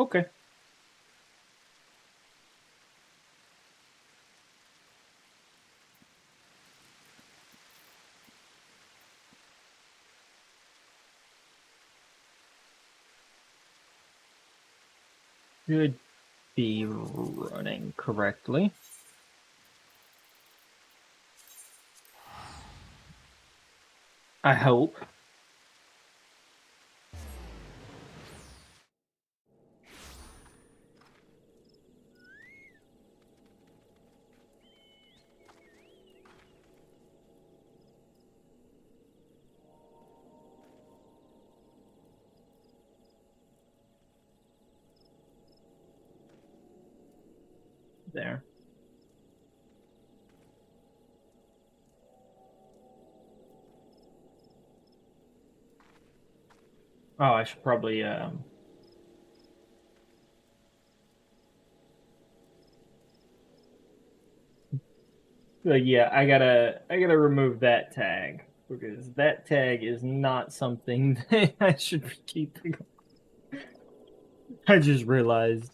Okay. Should be running correctly. I hope. There. Oh, I should probably yeah, I gotta remove that tag because that tag is not something that I should be keeping. I just realized.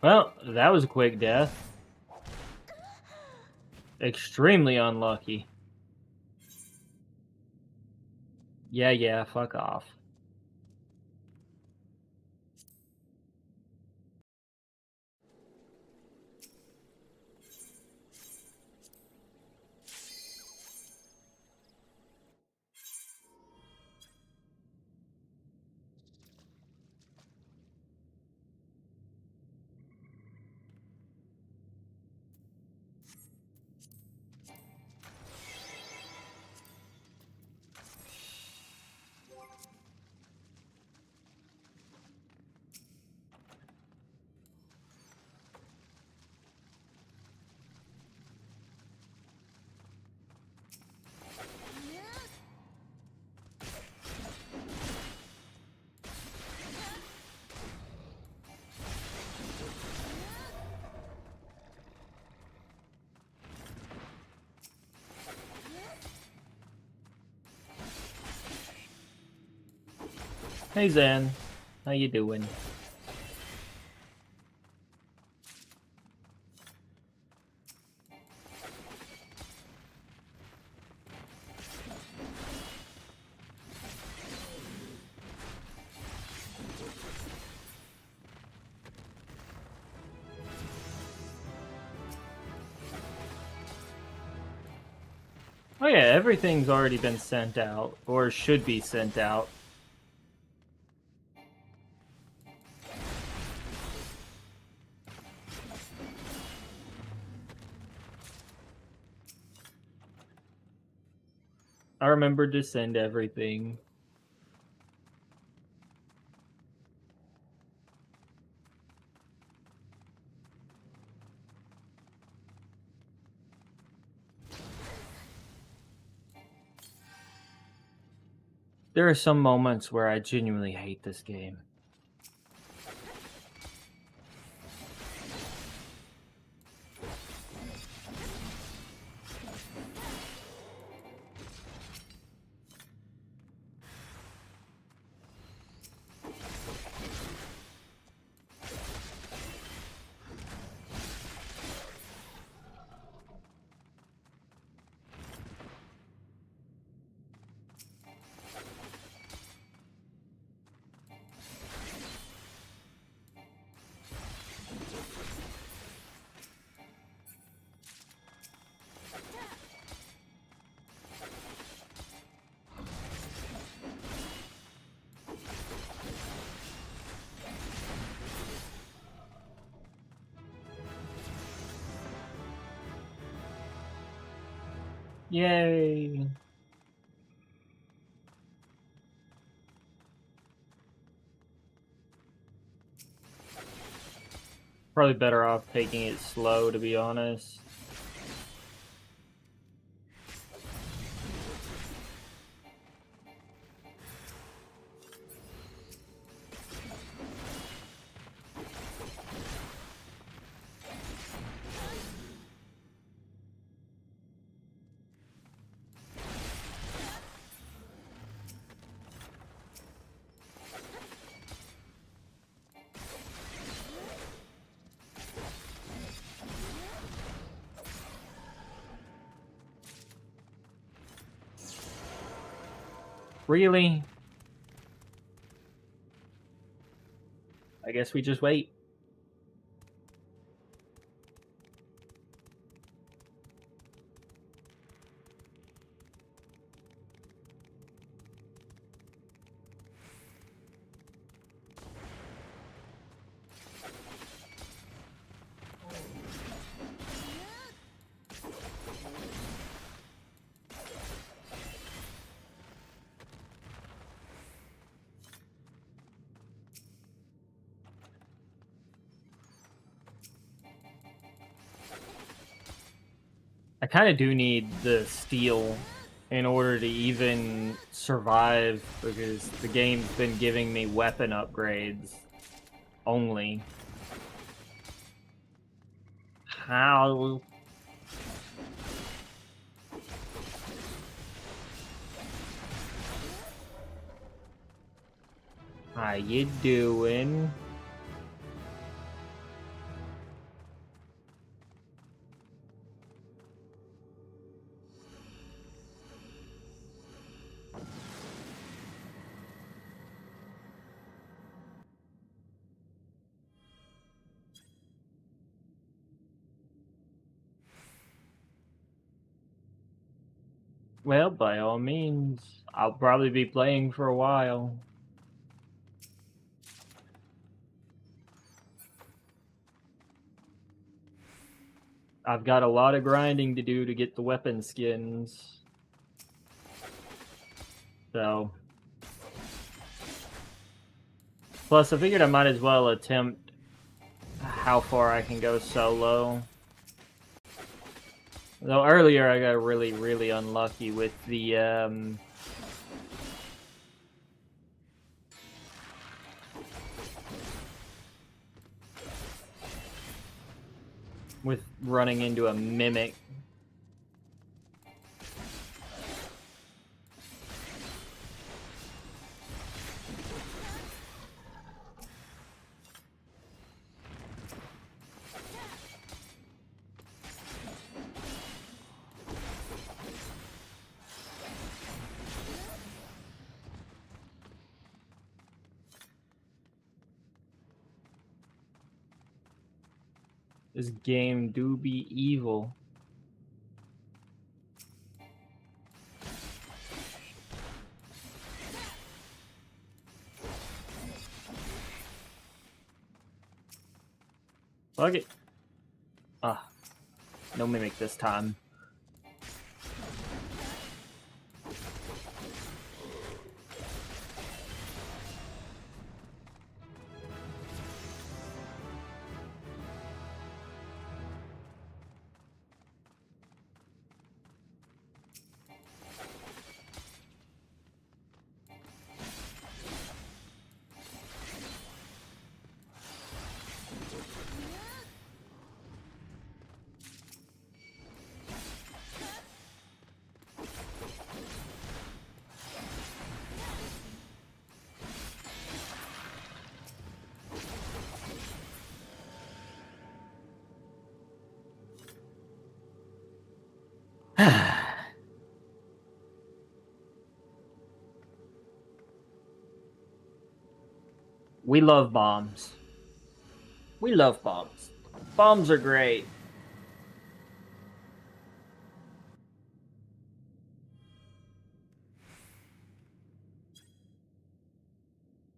Well, that was a quick death. Extremely unlucky. Yeah, fuck off. Hey Zen, how you doing? Oh yeah, everything's already been sent out, or should be sent out. I remembered to send everything. There are some moments where I genuinely hate this game. Yay! Probably better off taking it slow, to be honest. Really? I guess we just wait. I kind of do need the steel in order to even survive, because the game's been giving me weapon upgrades only. How? How you doing? Well, by all means, I'll probably be playing for a while. I've got a lot of grinding to do to get the weapon skins. So. Plus, I figured I might as well attempt how far I can go solo. Though earlier I got really, really unlucky with the, with running into a mimic. This game do be evil. Fuck it. Ah, no mimic this time. We love bombs. We love bombs. Bombs are great.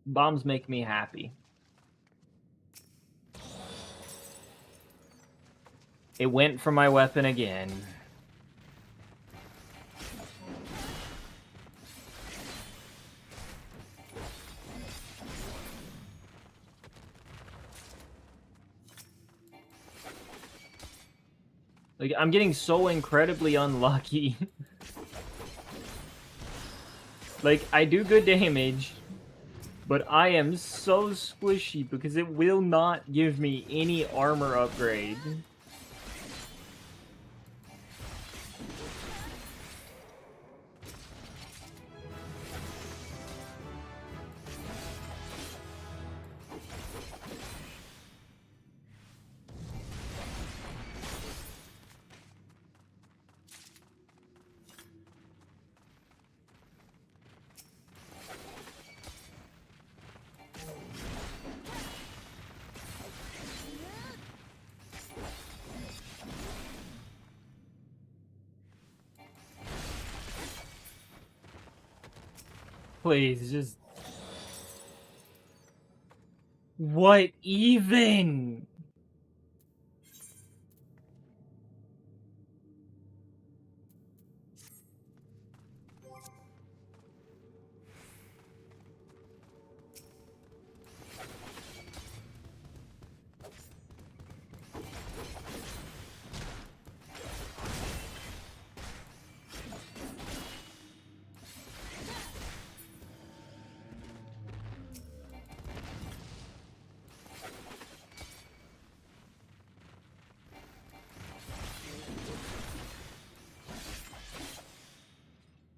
Bombs make me happy. It went for my weapon again. Like, I'm getting so incredibly unlucky. Like, I do good damage, but I am so squishy because it will not give me any armor upgrade. Please, just... What even?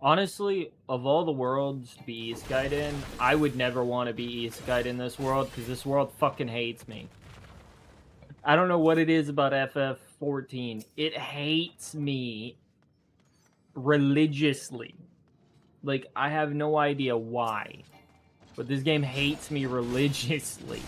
Honestly, of all the worlds to be Isekai in, I would never want to be Isekai in this world, because this world fucking hates me. I don't know what it is about FF14. It hates me religiously. Like, I have no idea why. But this game hates me religiously.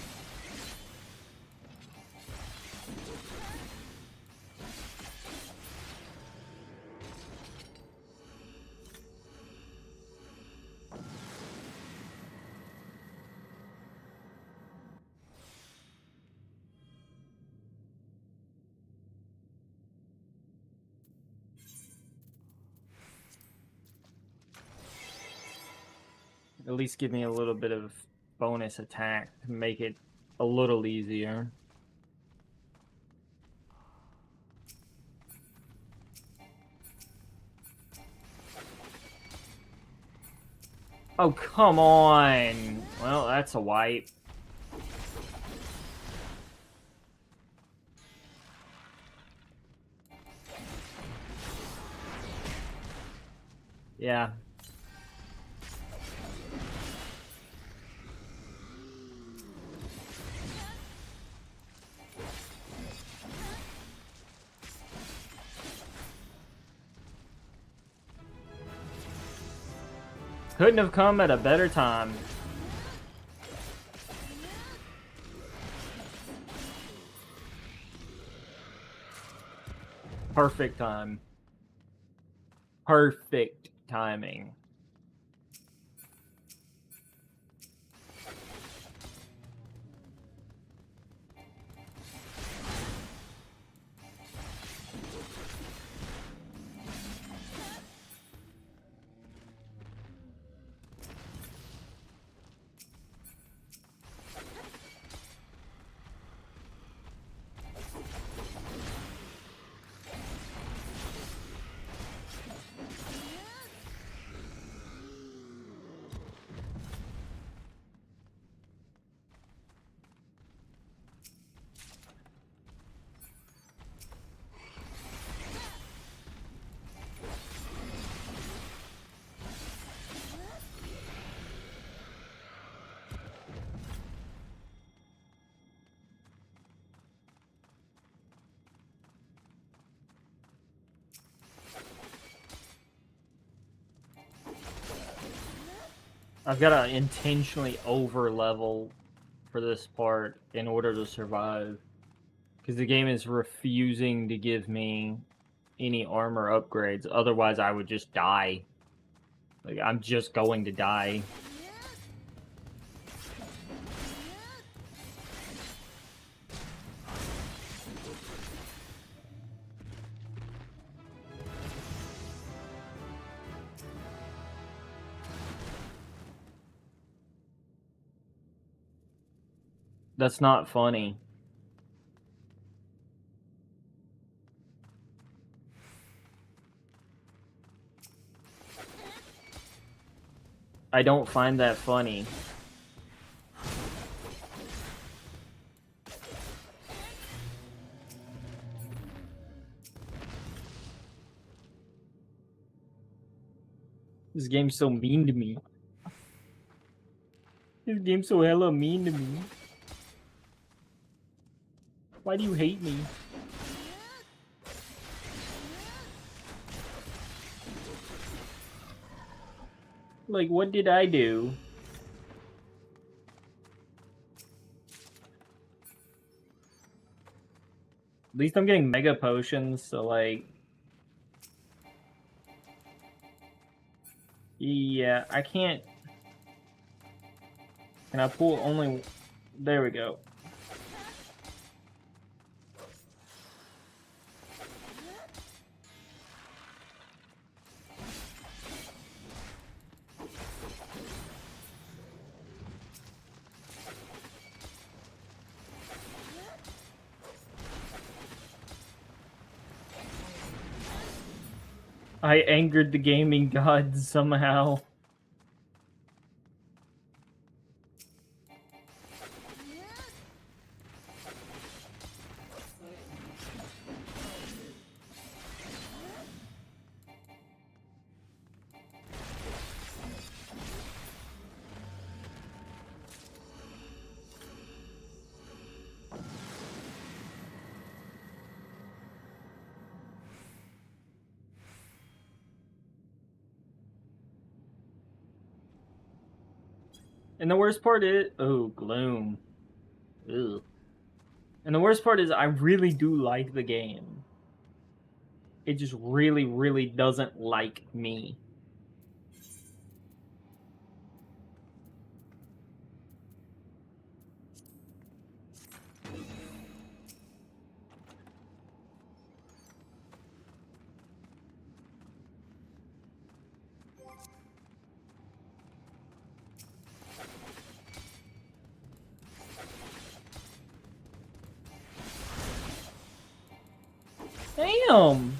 At least give me a little bit of bonus attack to make it a little easier. Oh, come on! Well, that's a wipe. Yeah. Couldn't have come at a better time. Perfect time. Perfect timing. I've got to intentionally over level for this part in order to survive. Because the game is refusing to give me any armor upgrades. Otherwise, I would just die. Like, I'm just going to die. That's not funny. I don't find that funny. This game's so mean to me. This game's so hella mean to me. Why do you hate me? Like, what did I do? At least I'm getting mega potions, so like... Yeah, I can't... Can I pull only... There we go. I angered the gaming gods somehow. And the worst part is... Oh, gloom. Ugh. And the worst part is I really do like the game. It just really, really doesn't like me. Damn!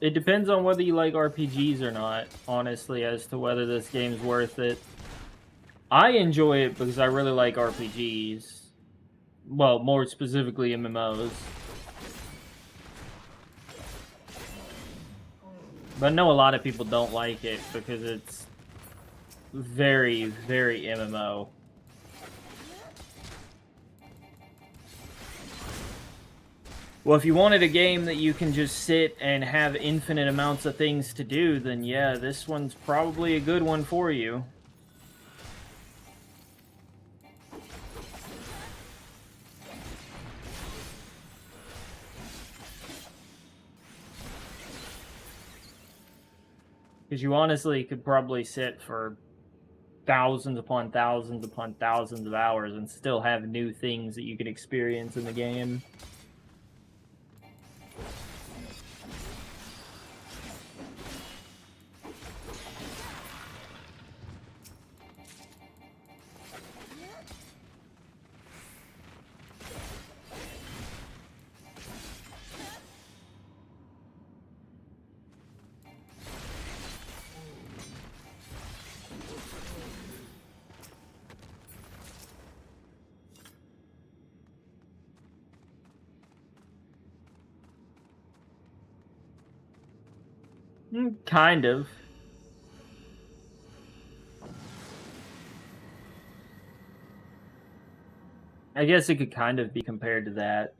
It depends on whether you like RPGs or not, honestly, as to whether this game's worth it. I enjoy it because I really like RPGs. Well, more specifically MMOs. But I know a lot of people don't like it because it's very, very MMO. Well, if you wanted a game that you can just sit and have infinite amounts of things to do, then yeah, this one's probably a good one for you. Because you honestly could probably sit for thousands upon thousands upon thousands of hours and still have new things that you can experience in the game. Kind of. I guess it could kind of be compared to that.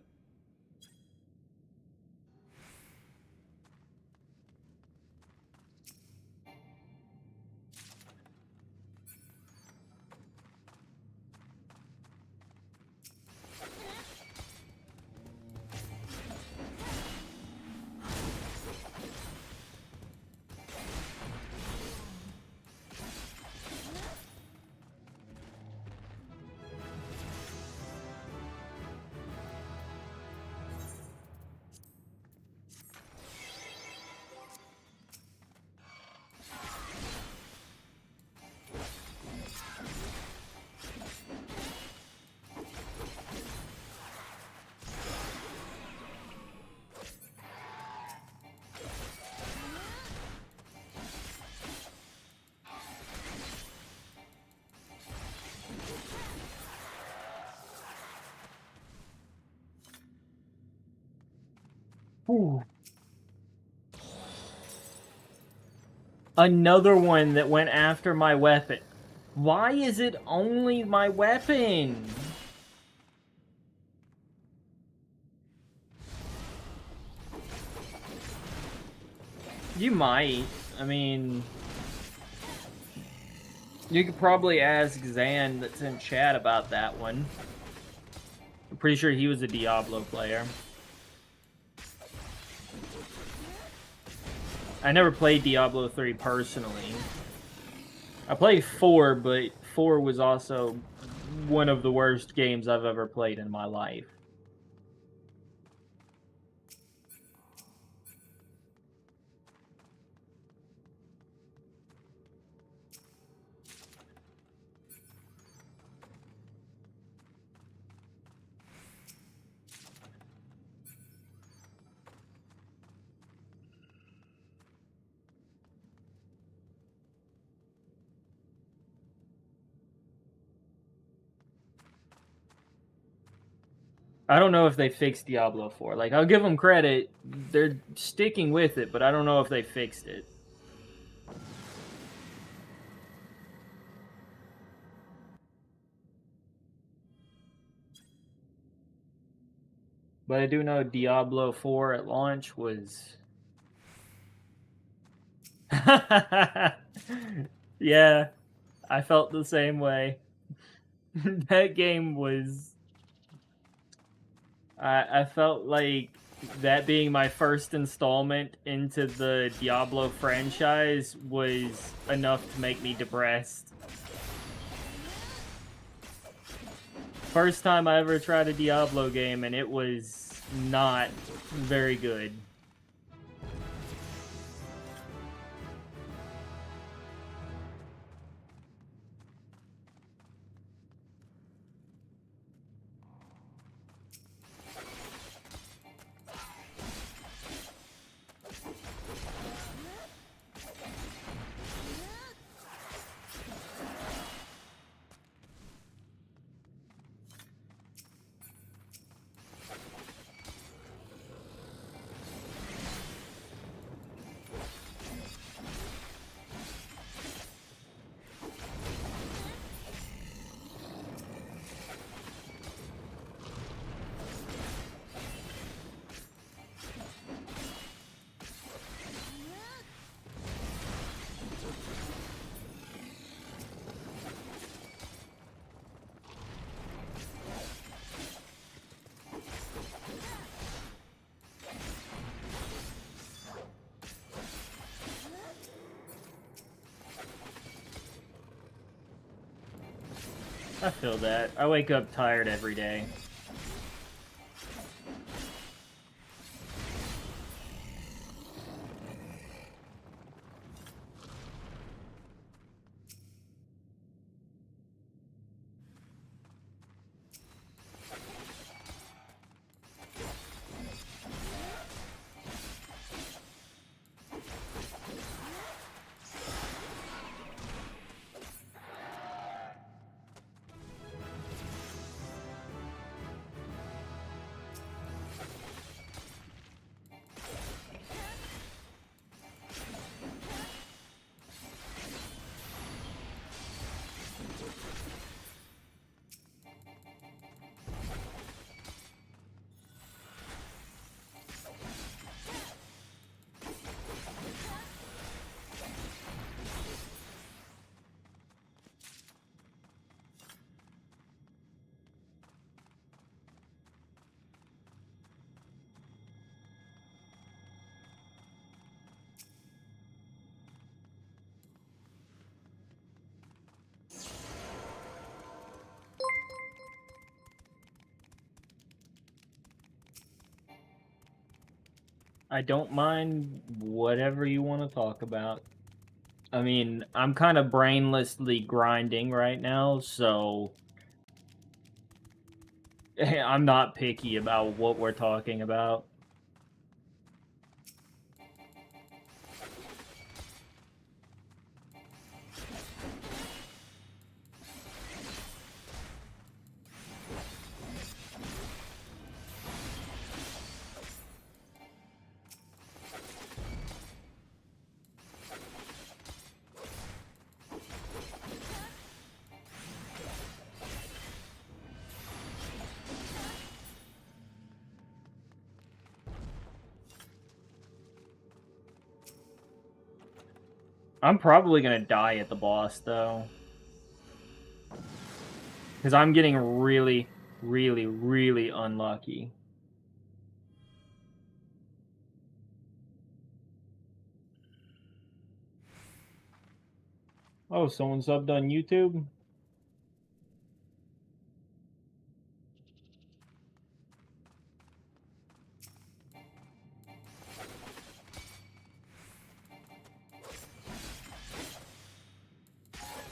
Ooh. Another one that went after my weapon. Why is it only my weapon? You might. I mean, you could probably ask Zan that's in chat about that one. I'm pretty sure he was a Diablo player. I never played Diablo 3 personally. I played 4, but 4 was also one of the worst games I've ever played in my life. I don't know if they fixed Diablo 4. Like, I'll give them credit. They're sticking with it, but I don't know if they fixed it. But I do know Diablo 4 at launch was... Yeah, I felt the same way. That game was... I felt like that being my first installment into the Diablo franchise was enough to make me depressed. First time I ever tried a Diablo game, and it was not very good. I feel that. I wake up tired every day. I don't mind whatever you want to talk about. I mean, I'm kind of brainlessly grinding right now, so I'm not picky about what we're talking about. I'm probably gonna die at the boss, though. Because I'm getting really, really, really unlucky. Oh, someone subbed on YouTube?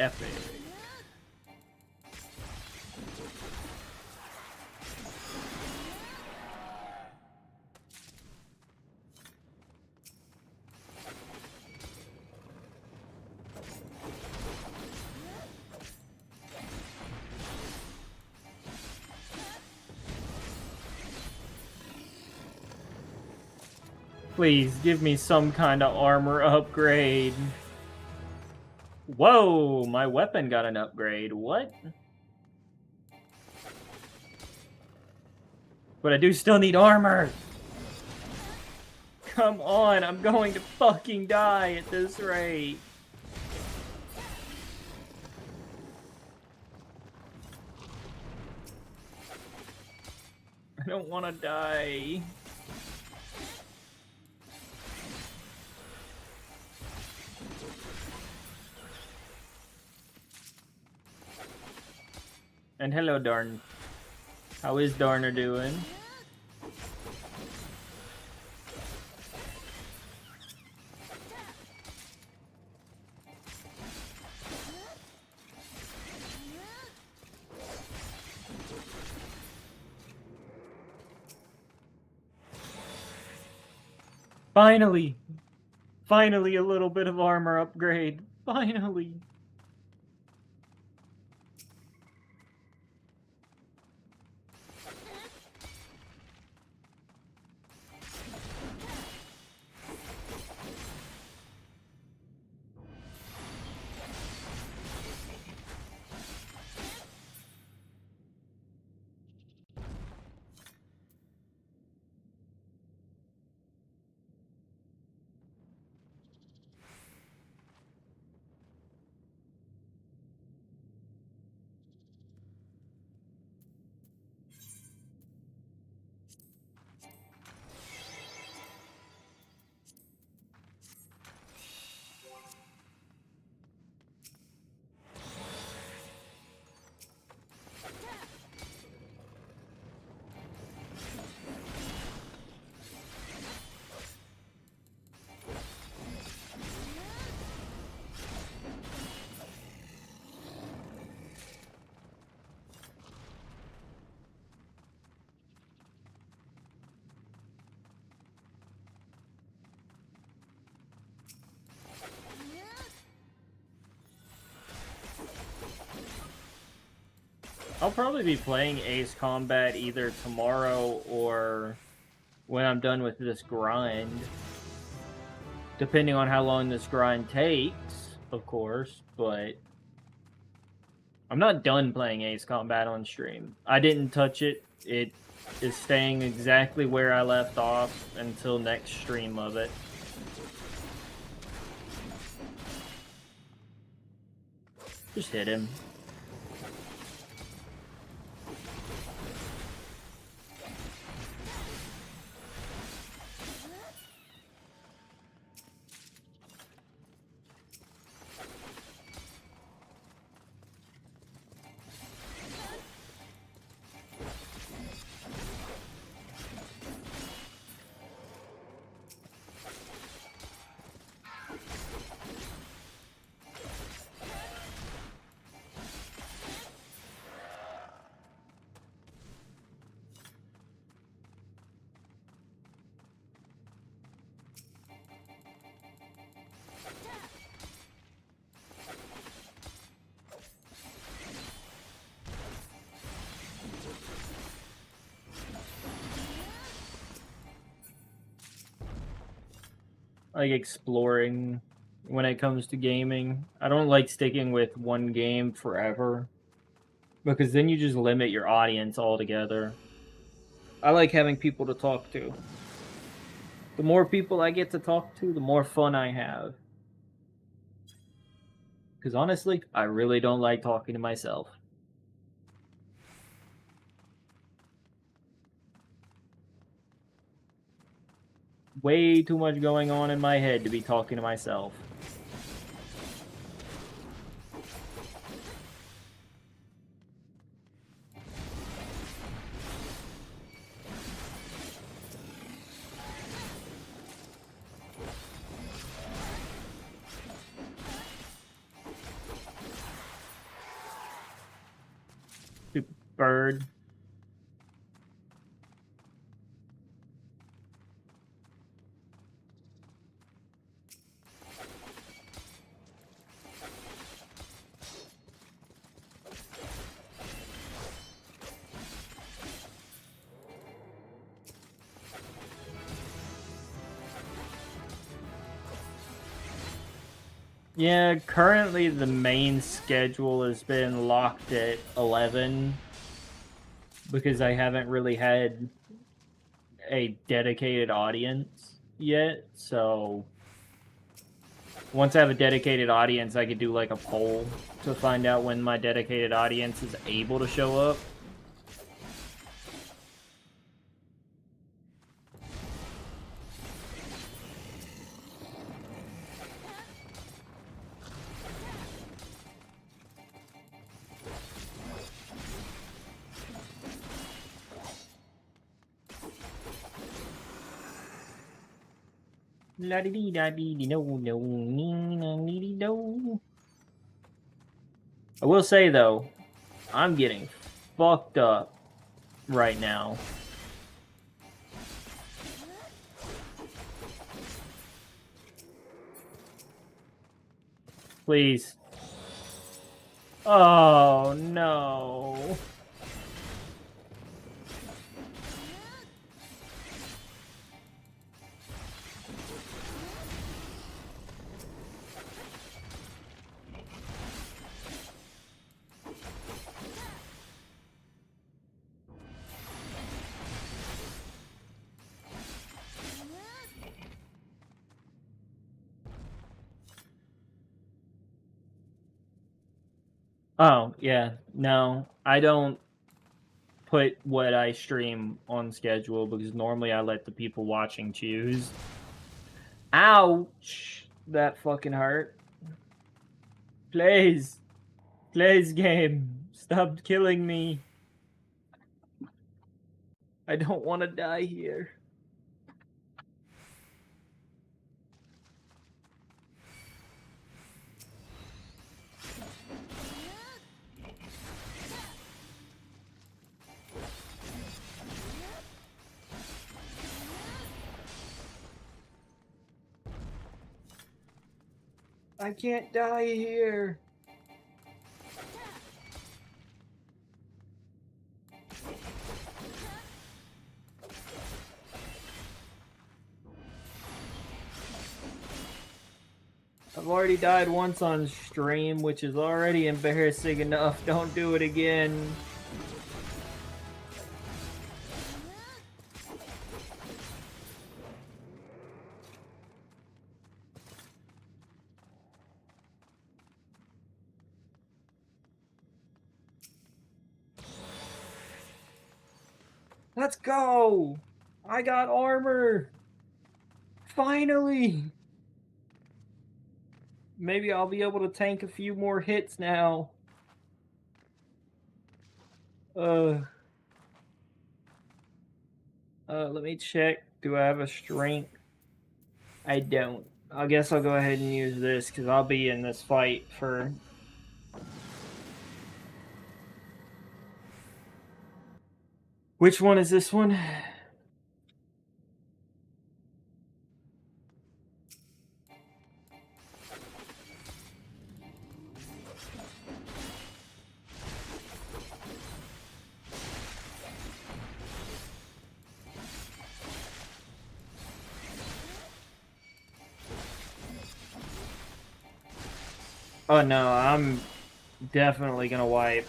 Epic. Please, give me some kind of armor upgrade. Whoa, my weapon got an upgrade. What? But I do still need armor! Come on, I'm going to fucking die at this rate. I don't want to die. And hello, Darn. How is Darner doing? Finally! Finally a little bit of armor upgrade. Finally! I'll probably be playing Ace Combat either tomorrow or when I'm done with this grind. Depending on how long this grind takes, of course, but I'm not done playing Ace Combat on stream. I didn't touch it. It is staying exactly where I left off until next stream of it. Just hit him. Like exploring when it comes to gaming. I don't like sticking with one game forever because then you just limit your audience altogether. I like having people to talk to. The more people I get to talk to, the more fun I have. Because honestly, I really don't like talking to myself. Way too much going on in my head to be talking to myself. Stupid bird. Yeah, currently the main schedule has been locked at 11 because I haven't really had a dedicated audience yet. So once I have a dedicated audience, I could do like a poll to find out when my dedicated audience is able to show up. La dee dee da dee dee no no nee na nee dee do. I will say though, I'm getting fucked up right now. Please. Oh no. Oh, yeah. No, I don't put what I stream on schedule because normally I let the people watching choose. Ouch! That fucking hurt. Please. Please, game. Stop killing me. I don't want to die here. I can't die here. already died once on stream, which is already embarrassing enough. Don't do it again. Let's go! I got armor! Finally! Maybe I'll be able to tank a few more hits now. Let me check. Do I have a strength? I don't. I guess I'll go ahead and use this because I'll be in this fight for... Which one is this one? Oh no, I'm definitely gonna wipe.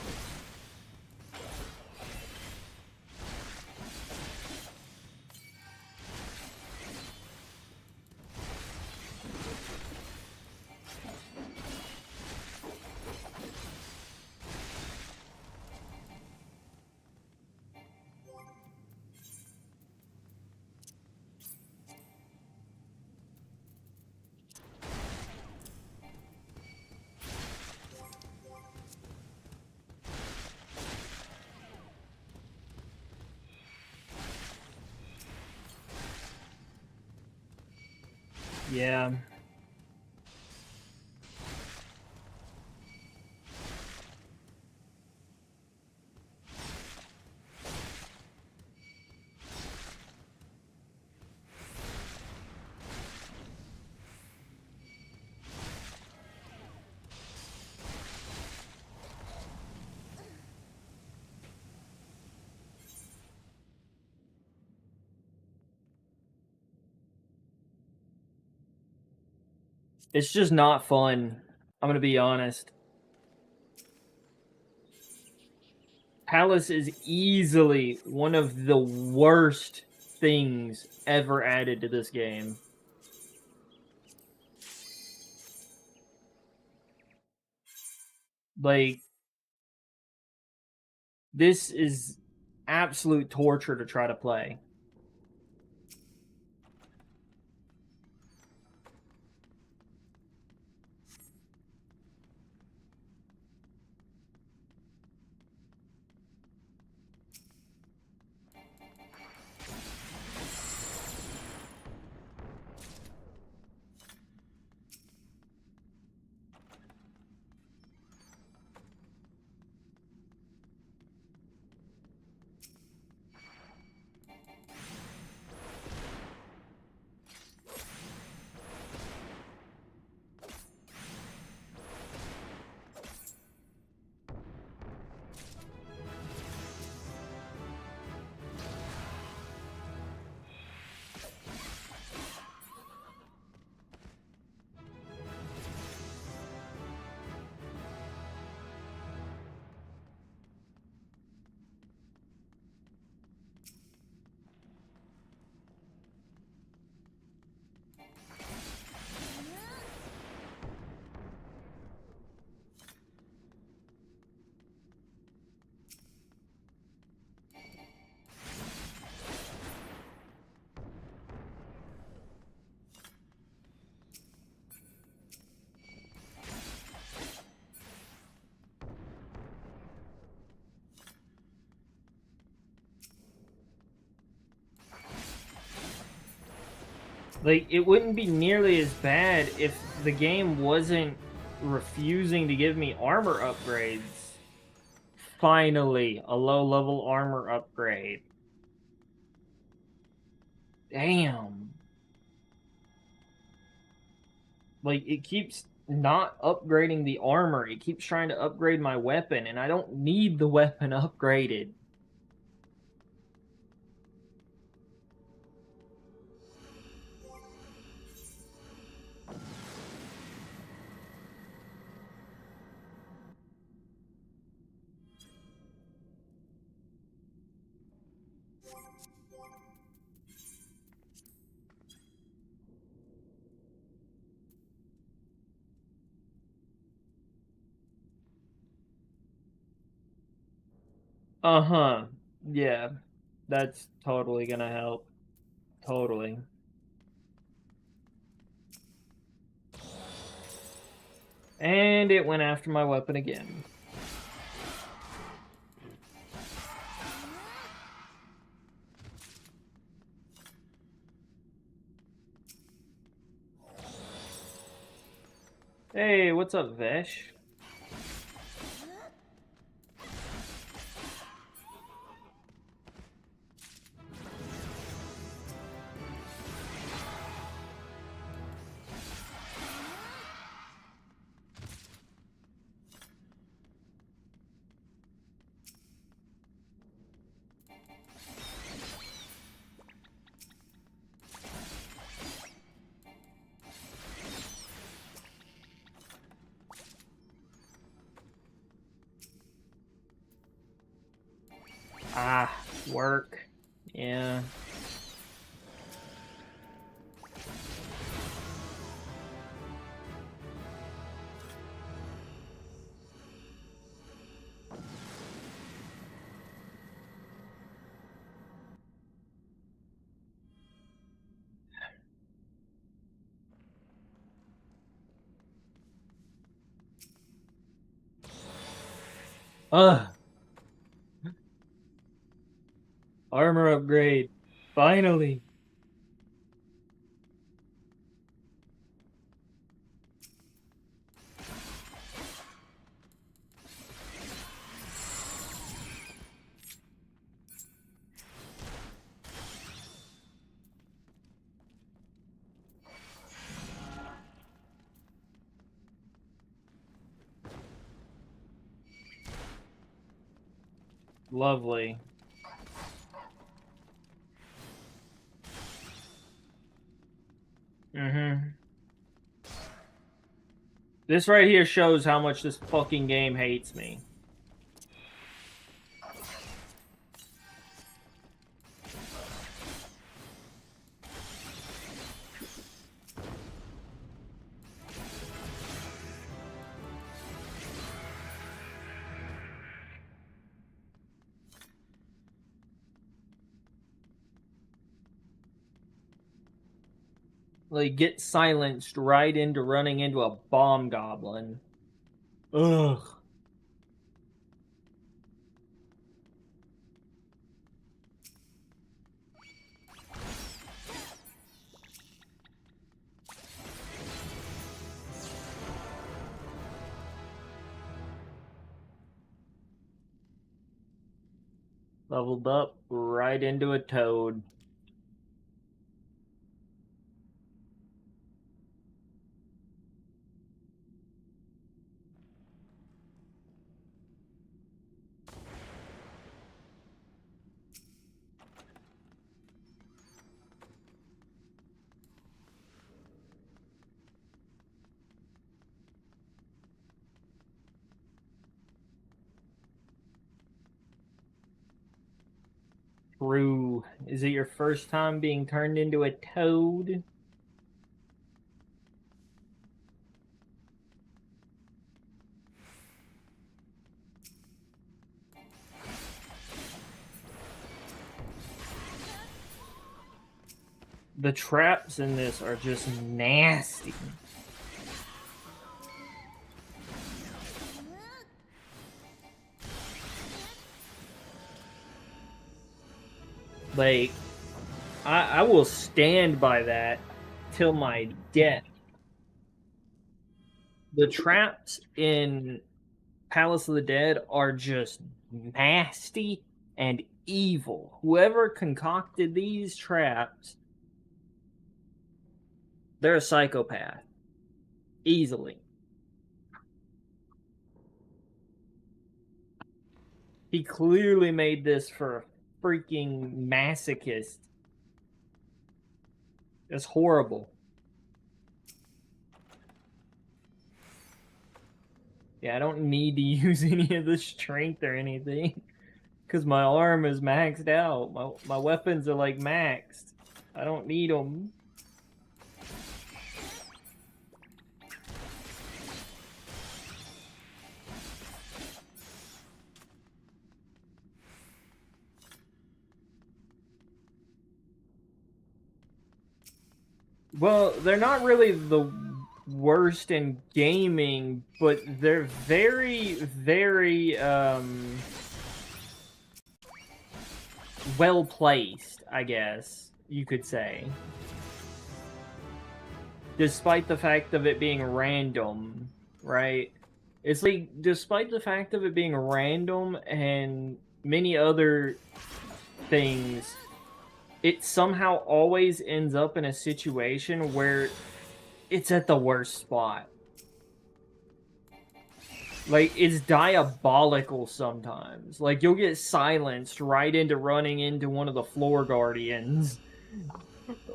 Yeah. It's just not fun. I'm gonna be honest. Palace is easily one of the worst things ever added to this game. Like, this is absolute torture to try to play. Like, it wouldn't be nearly as bad if the game wasn't refusing to give me armor upgrades. Finally, a low-level armor upgrade. Damn. Like, it keeps not upgrading the armor. It keeps trying to upgrade my weapon, and I don't need the weapon upgraded. Uh-huh. Yeah. That's totally gonna help. Totally. And it went after my weapon again. Hey, what's up, Vesh? Ah, work. Yeah. Ugh. Armor upgrade. Finally. Lovely. Mm-hmm. This right here shows how much this fucking game hates me. Like, get silenced right into running into a bomb goblin. Ugh. Leveled up right into a toad. True. Is it your first time being turned into a toad? The traps in this are just nasty. Like, I will stand by that till my death. The traps in Palace of the Dead are just nasty and evil. Whoever concocted these traps, they're a psychopath. Easily. He clearly made this for a freaking masochist. It's horrible. Yeah, I don't need to use any of the strength or anything. Because my arm is maxed out. My weapons are like maxed. I don't need them. Well, they're not really the worst in gaming, but they're very, very well placed, I guess you could say. Despite the fact of it being random, right? It's like, despite the fact of it being random and many other things, it somehow always ends up in a situation where it's at the worst spot. Like, it's diabolical sometimes. Like, you'll get silenced right into running into one of the floor guardians.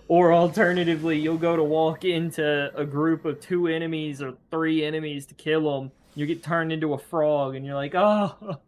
Or alternatively, you'll go to walk into a group of 2 enemies or 3 enemies to kill them. You get turned into a frog, and you're like, oh.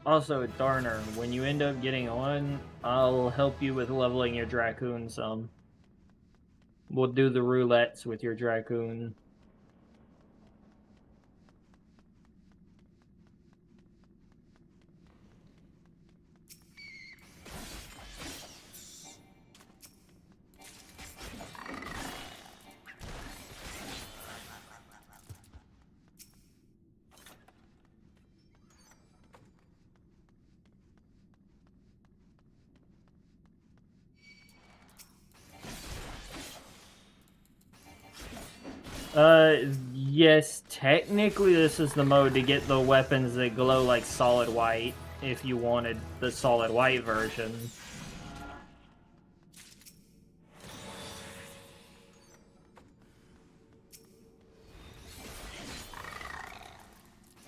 Also, Darner, when you end up getting on, I'll help you with leveling your Dracoon some. We'll do the roulettes with your Dracoon. Yes, technically this is the mode to get the weapons that glow like solid white, if you wanted the solid white version.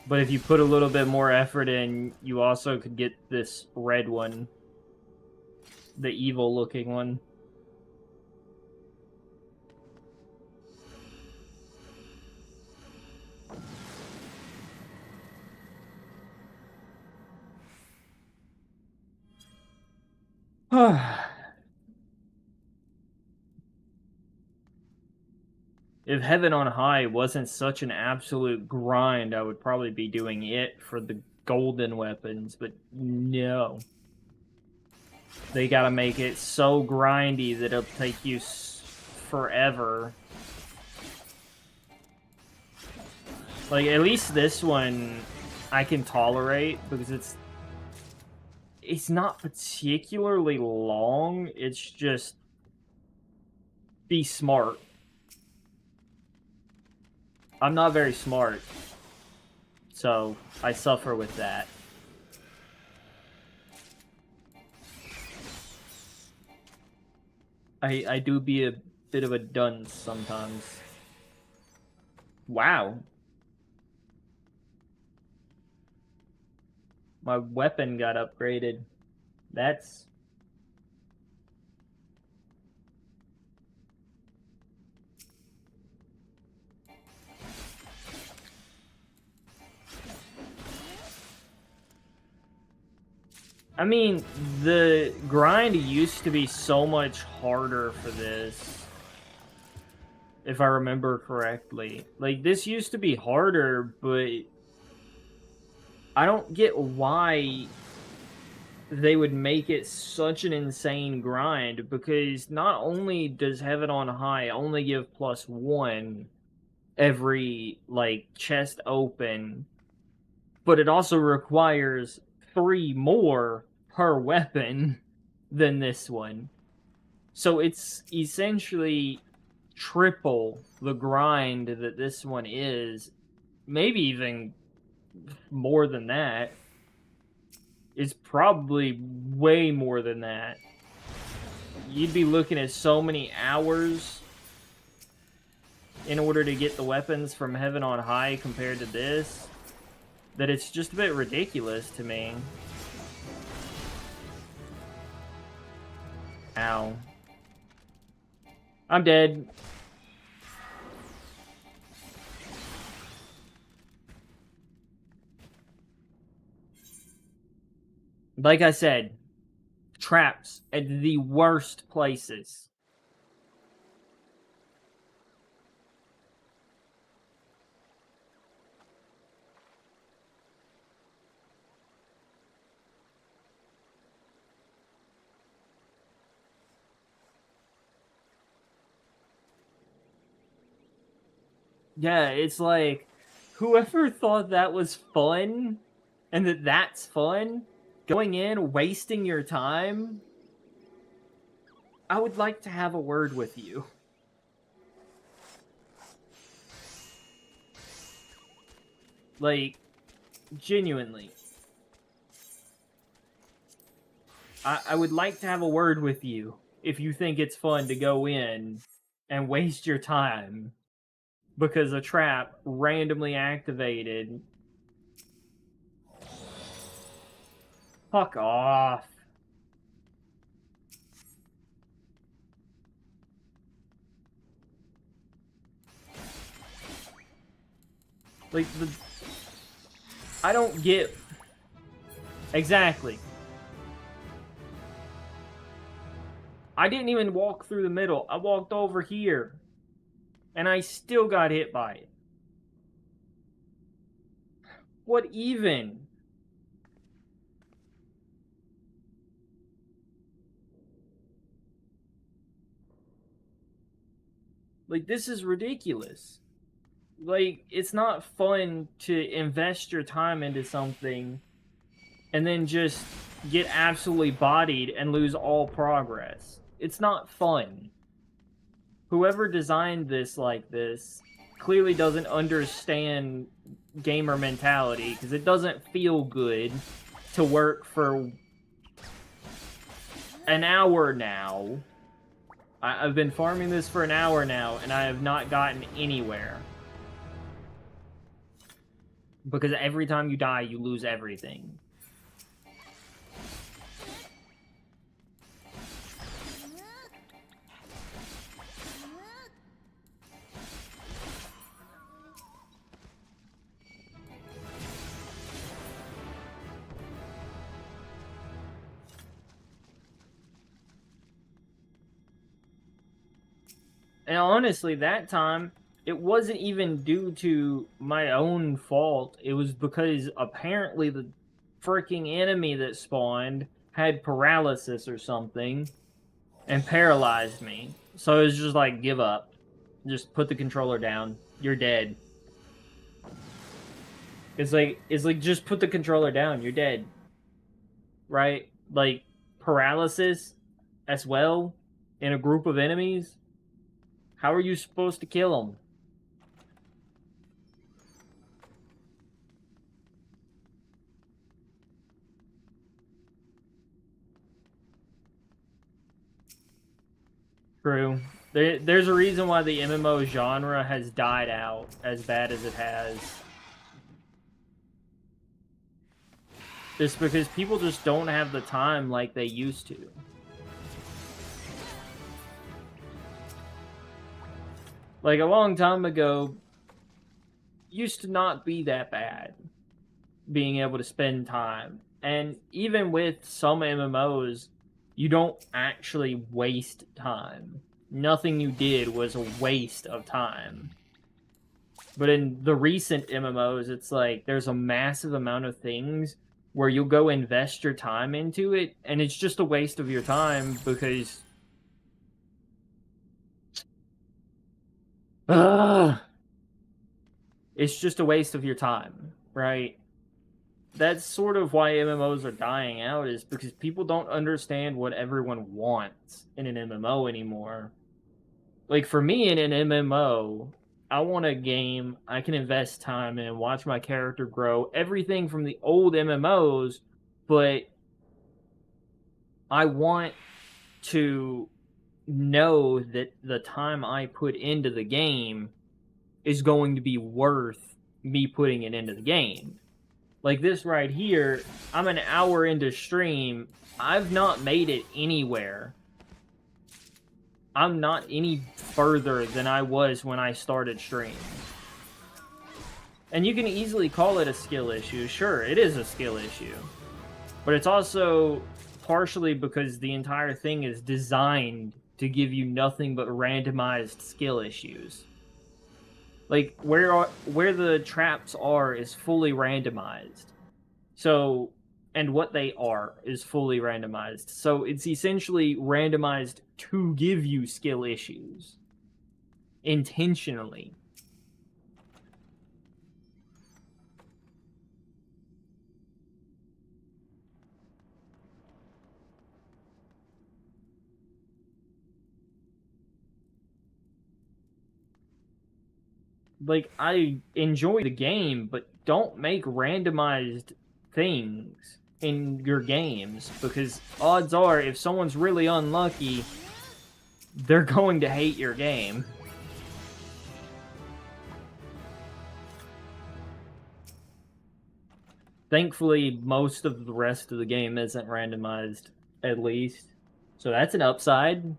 But if you put a little bit more effort in, you also could get this red one. The evil looking one. If Heaven on High wasn't such an absolute grind, I would probably be doing it for the golden weapons, but no. They gotta make it so grindy that it'll take you forever. Like, at least this one I can tolerate, because it's not particularly long, it's just be smart. I'm not very smart, so I suffer with that. I do be a bit of a dunce sometimes. Wow. My weapon got upgraded. That's... I mean, the grind used to be so much harder for this, if I remember correctly. Like, this used to be harder, but I don't get why they would make it such an insane grind, because not only does Heaven on High only give +1 every, like, chest open, but it also requires 3 more per weapon than this one. So it's essentially triple the grind that this one is, maybe even more than that. It's probably way more than that. You'd be looking at so many hours in order to get the weapons from Heaven on High compared to this, that it's just a bit ridiculous to me. Ow. I'm dead. Like I said, traps at the worst places. Yeah, it's like, whoever thought that was fun, and that's fun, going in, wasting your time, I would like to have a word with you. Like, genuinely. I would like to have a word with you if you think it's fun to go in and waste your time because a trap randomly activated. Fuck off. Like, I don't get... Exactly. I didn't even walk through the middle. I walked over here. And I still got hit by it. What even? Like, this is ridiculous. Like, it's not fun to invest your time into something and then just get absolutely bodied and lose all progress. It's not fun. Whoever designed this like this clearly doesn't understand gamer mentality, because it doesn't feel good to work for an hour now. I've been farming this for an hour now, and I have not gotten anywhere. Because every time you die, you lose everything. And honestly, that time, it wasn't even due to my own fault. It was because apparently the freaking enemy that spawned had paralysis or something and paralyzed me. So it was just like, give up. Just put the controller down. You're dead. It's like just put the controller down. You're dead. Right? Like, paralysis as well in a group of enemies. How are you supposed to kill them? True. There's a reason why the MMO genre has died out as bad as it has. It's because people just don't have the time like they used to. Like, a long time ago, used to not be that bad being able to spend time. And even with some MMOs, you don't actually waste time. Nothing you did was a waste of time. But in the recent MMOs, it's like there's a massive amount of things where you'll go invest your time into it, and it's just a waste of your time because... it's just a waste of your time, right? That's sort of why MMOs are dying out, is because people don't understand what everyone wants in an MMO anymore. Like, for me in an MMO, I want a game I can invest time in, watch my character grow, everything from the old MMOs, but I want to know that the time I put into the game is going to be worth me putting it into the game. Like this right here, I'm an hour into stream. I've not made it anywhere. I'm not any further than I was when I started stream. And you can easily call it a skill issue. Sure, it is a skill issue. But it's also partially because the entire thing is designed to give you nothing but randomized skill issues. Like where the traps are is fully randomized. So, and what they are is fully randomized. So it's essentially randomized to give you skill issues intentionally. Like, I enjoy the game, but don't make randomized things in your games, because odds are if someone's really unlucky, they're going to hate your game. Thankfully, most of the rest of the game isn't randomized, at least. So that's an upside.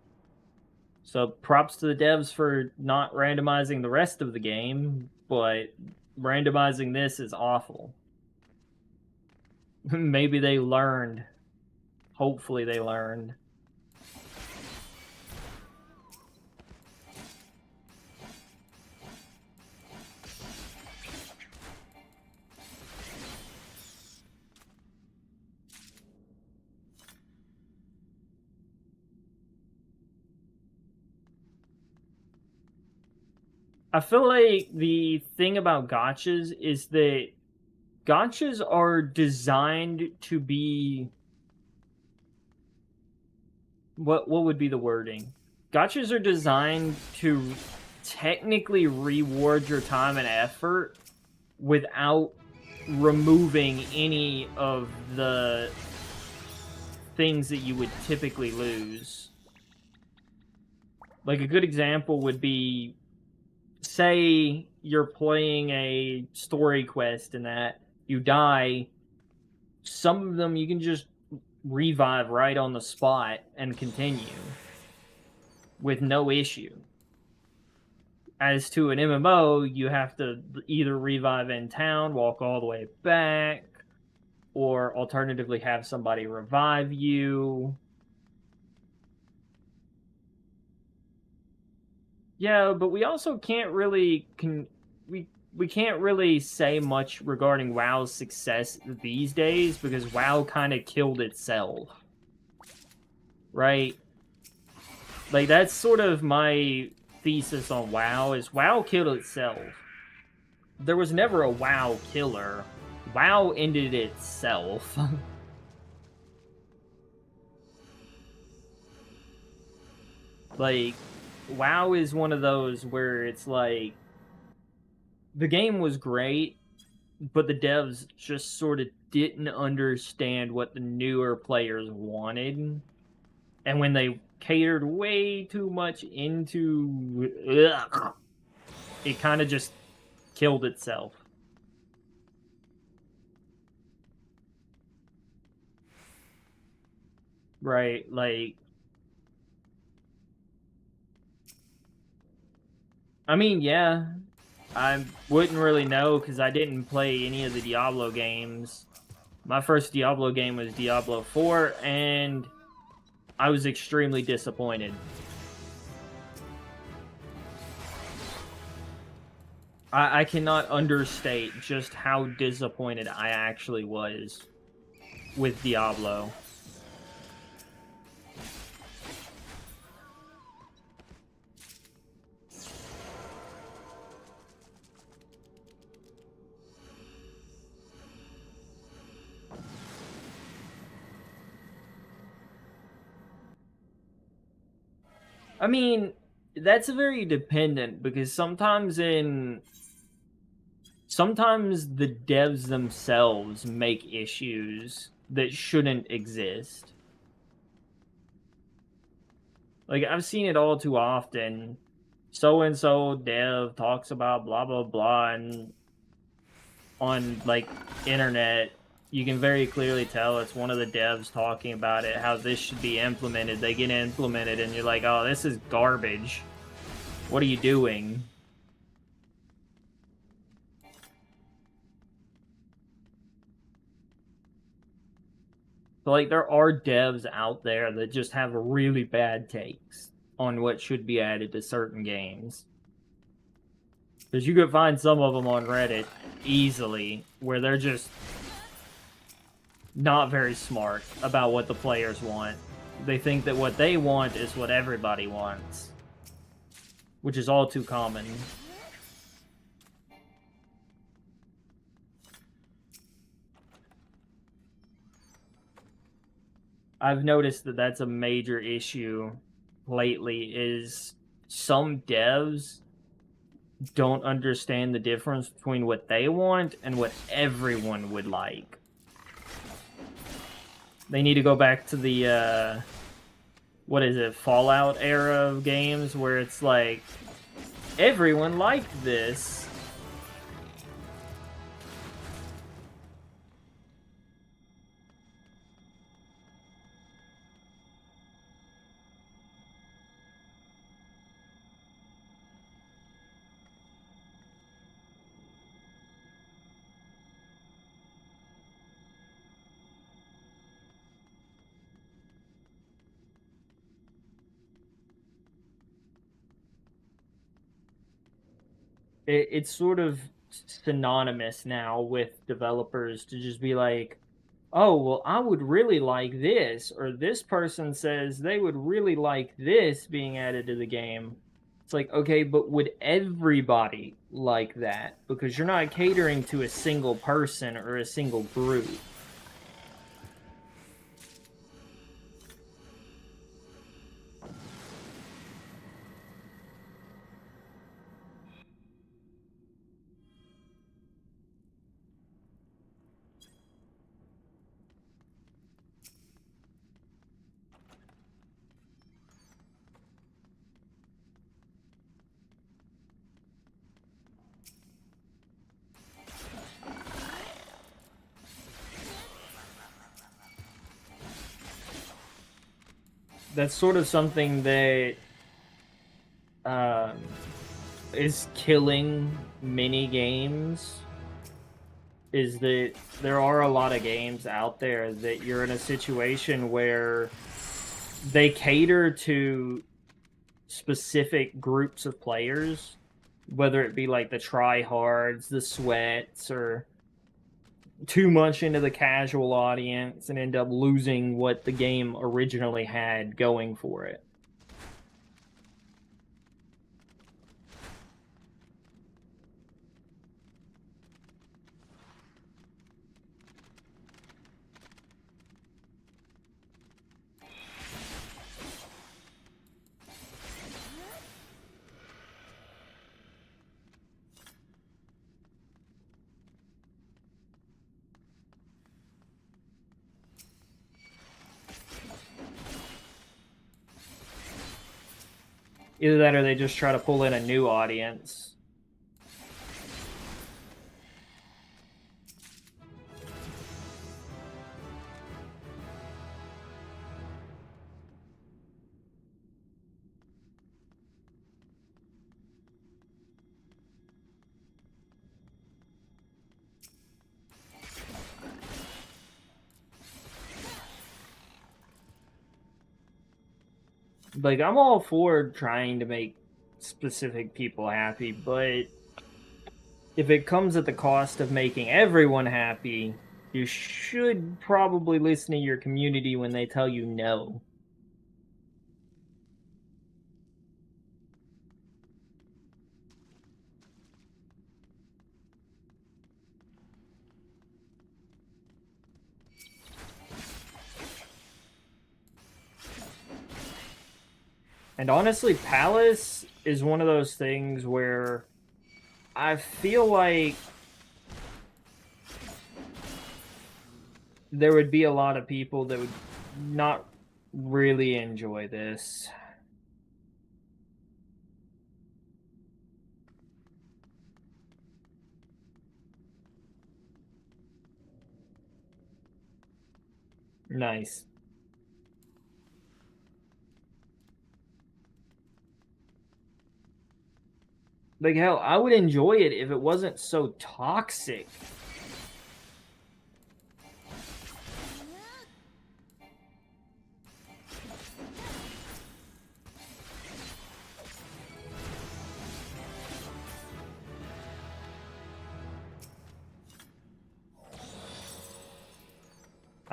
So props to the devs for not randomizing the rest of the game, but randomizing this is awful. Maybe they learned. Hopefully they learned. I feel like the thing about gotchas is that gotchas are designed to be what would be the wording? Gotchas are designed to technically reward your time and effort without removing any of the things that you would typically lose. Like a good example would be, say you're playing a story quest and that you die, some of them you can just revive right on the spot and continue with no issue. As to an MMO, you have to either revive in town, walk all the way back, or alternatively have somebody revive you. Yeah, but we also can't really we can't really say much regarding WoW's success these days because WoW kind of killed itself. Right? Like that's sort of my thesis on WoW is WoW killed itself. There was never a WoW killer. WoW ended itself. Like WoW is one of those where it's like the game was great, but the devs just sort of didn't understand what the newer players wanted. And when they catered way too much into it kind of just killed itself. Right, like I mean, yeah, I wouldn't really know because I didn't play any of the Diablo games. My first Diablo game was Diablo 4, and I was extremely disappointed. I cannot understate just how disappointed I actually was with Diablo. I mean, that's very dependent because sometimes the devs themselves make issues that shouldn't exist. Like I've seen it all too often. So and so dev talks about blah blah blah, and on like internet you can very clearly tell it's one of the devs talking about it, how this should be implemented. They get implemented and you're like, oh, this is garbage. What are you doing? But like there are devs out there that just have really bad takes on what should be added to certain games. Because you could find some of them on Reddit easily where they're just not very smart about what the players want. They think that what they want is what everybody wants, which is all too common. I've noticed that that's a major issue lately is some devs don't understand the difference between what they want and what everyone would like. They need to go back to the what is it, Fallout era of games where it's like everyone liked this. It's sort of synonymous now with developers to just be like, oh, well, I would really like this, or this person says they would really like this being added to the game. It's like, okay, but would everybody like that? Because you're not catering to a single person or a single group. That's sort of something that um, is killing mini games. Is that there are a lot of games out there that you're in a situation where they cater to specific groups of players, whether it be like the tryhards, the sweats, or too much into the casual audience and end up losing what the game originally had going for it. Either that or they just try to pull in a new audience. Like, I'm all for trying to make specific people happy, but if it comes at the cost of making everyone happy, you should probably listen to your community when they tell you no. And honestly, Palace is one of those things where I feel like there would be a lot of people that would not really enjoy this. Nice. Like, hell, I would enjoy it if it wasn't so toxic.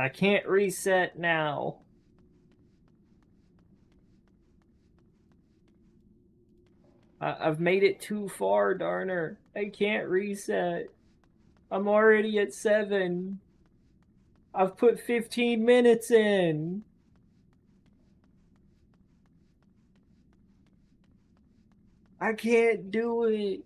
I can't reset now. I've made it too far, Darner. I can't reset. I'm already at 7. I've put 15 minutes in. I can't do it.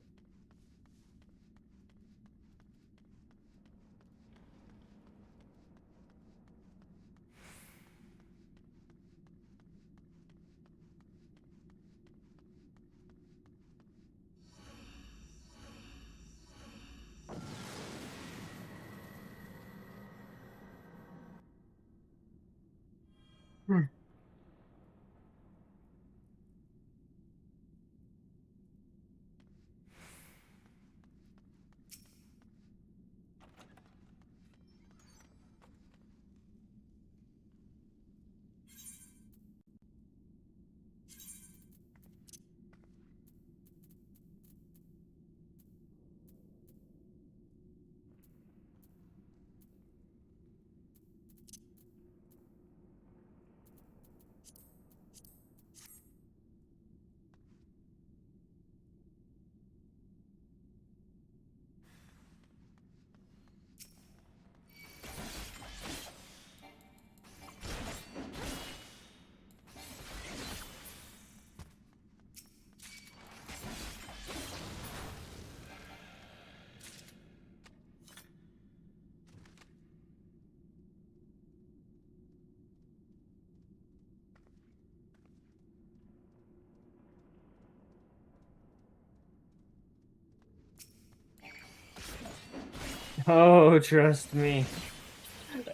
Oh, trust me.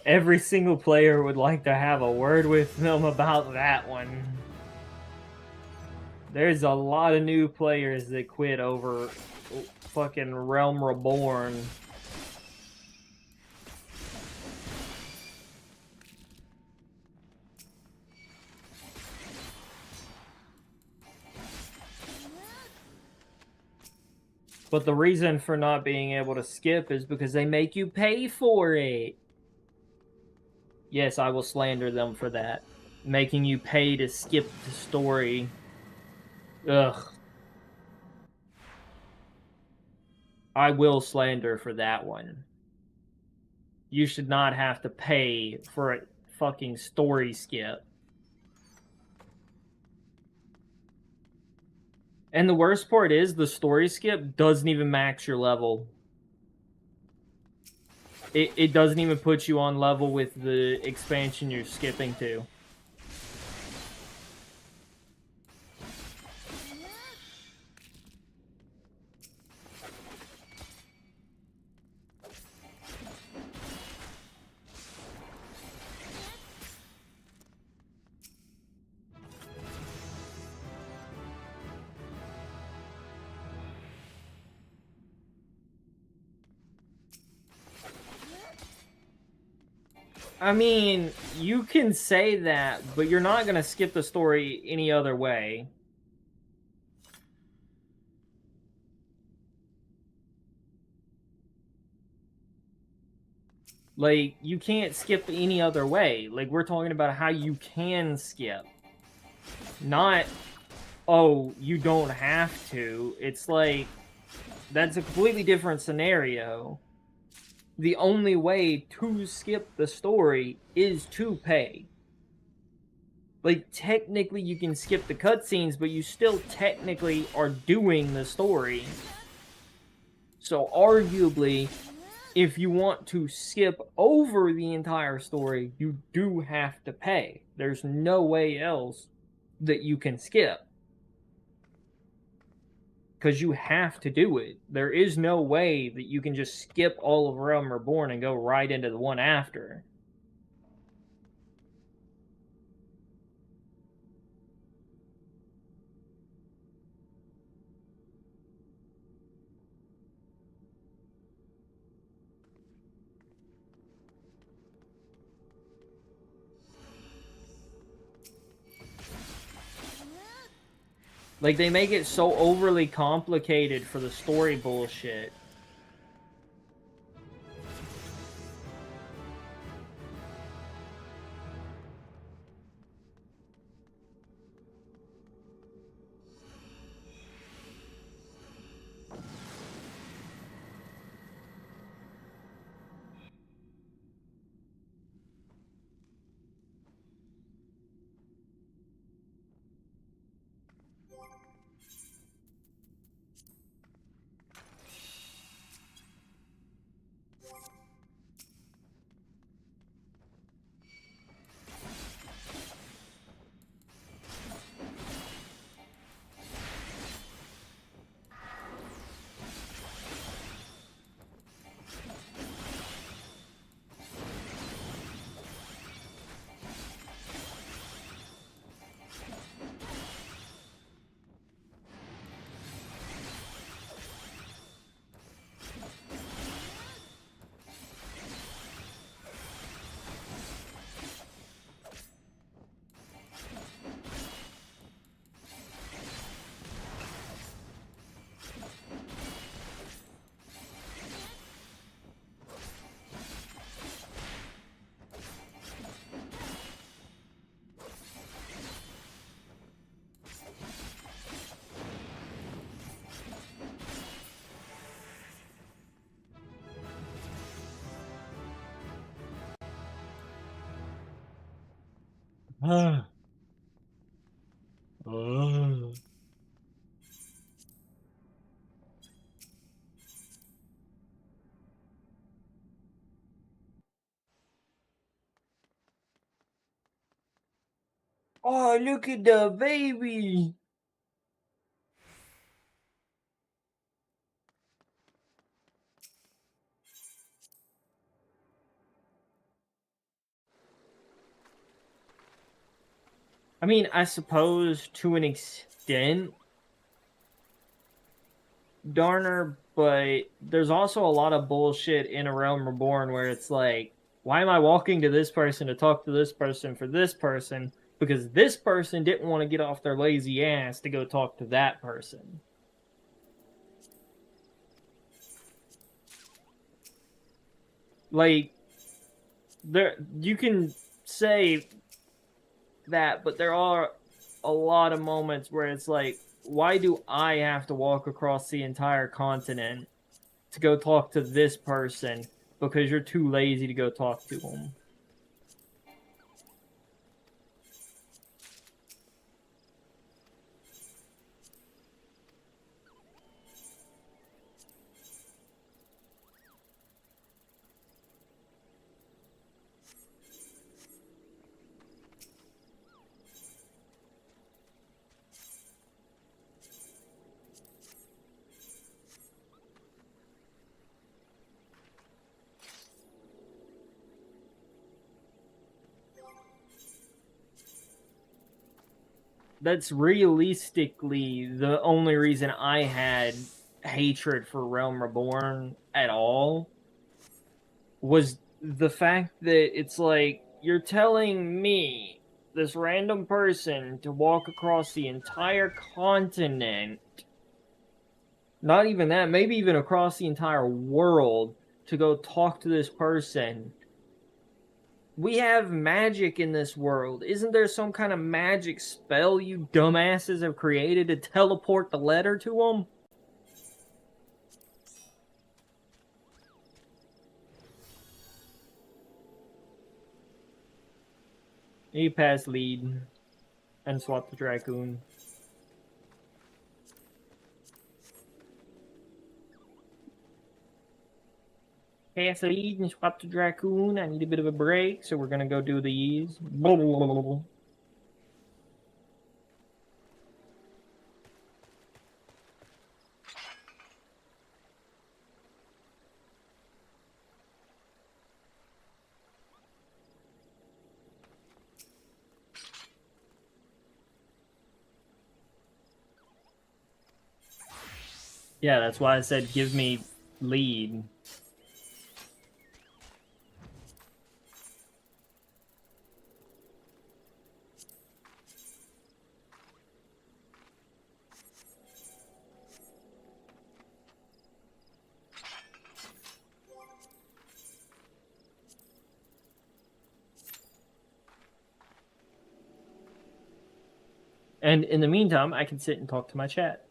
Every single player would like to have a word with them about that one. There's a lot of new players that quit over fucking Realm Reborn. But the reason for not being able to skip is because they make you pay for it. Yes, I will slander them for that. Making you pay to skip the story. Ugh. I will slander for that one. You should not have to pay for a fucking story skip. And the worst part is the story skip doesn't even max your level. It doesn't even put you on level with the expansion you're skipping to. I mean, you can say that, but you're not going to skip the story any other way. Like, you can't skip any other way. Like, we're talking about how you can skip. Not, oh, you don't have to. It's like, that's a completely different scenario. The only way to skip the story is to pay. Like, technically you can skip the cutscenes, but you still technically are doing the story. So arguably, if you want to skip over the entire story, you do have to pay. There's no way else that you can skip. Because you have to do it. There is no way that you can just skip all of Realm Reborn and go right into the one after. Like, they make it so overly complicated for the story bullshit. Oh, look at the baby. I mean, I suppose to an extent, Darner, but there's also a lot of bullshit in A Realm Reborn where it's like, why am I walking to this person to talk to this person for this person? Because this person didn't want to get off their lazy ass to go talk to that person. Like, there, you can say that, but there are a lot of moments where it's like, why do I have to walk across the entire continent to go talk to this person because you're too lazy to go talk to them? That's realistically the only reason I had hatred for Realm Reborn at all, was the fact that it's like, you're telling me, this random person, to walk across the entire continent, not even that, maybe even across the entire world, to go talk to this person. We have magic in this world. Isn't there some kind of magic spell you dumbasses have created to teleport the letter to them? You pass lead and swap the Dracoon. Pass lead and swap the Dracoon. I need a bit of a break, so we're gonna go do these. Yeah, that's why I said give me lead. And in the meantime, I can sit and talk to my chat.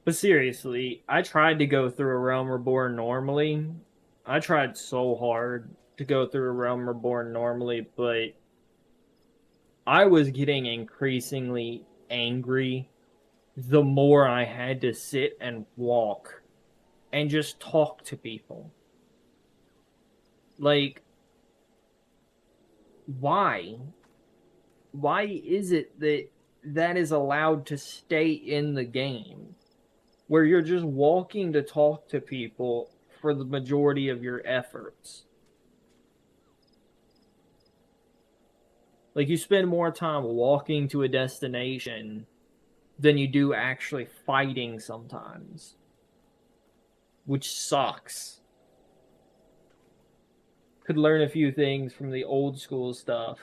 But seriously, I tried to go through A Realm Reborn normally. I tried so hard to go through A Realm Reborn normally, but I was getting increasingly angry the more I had to sit and walk and just talk to people. Like, why? Why is it that that is allowed to stay in the game, where you're just walking to talk to people for the majority of your efforts? Like, you spend more time walking to a destination than you do actually fighting sometimes, which sucks. Could learn a few things from the old school stuff.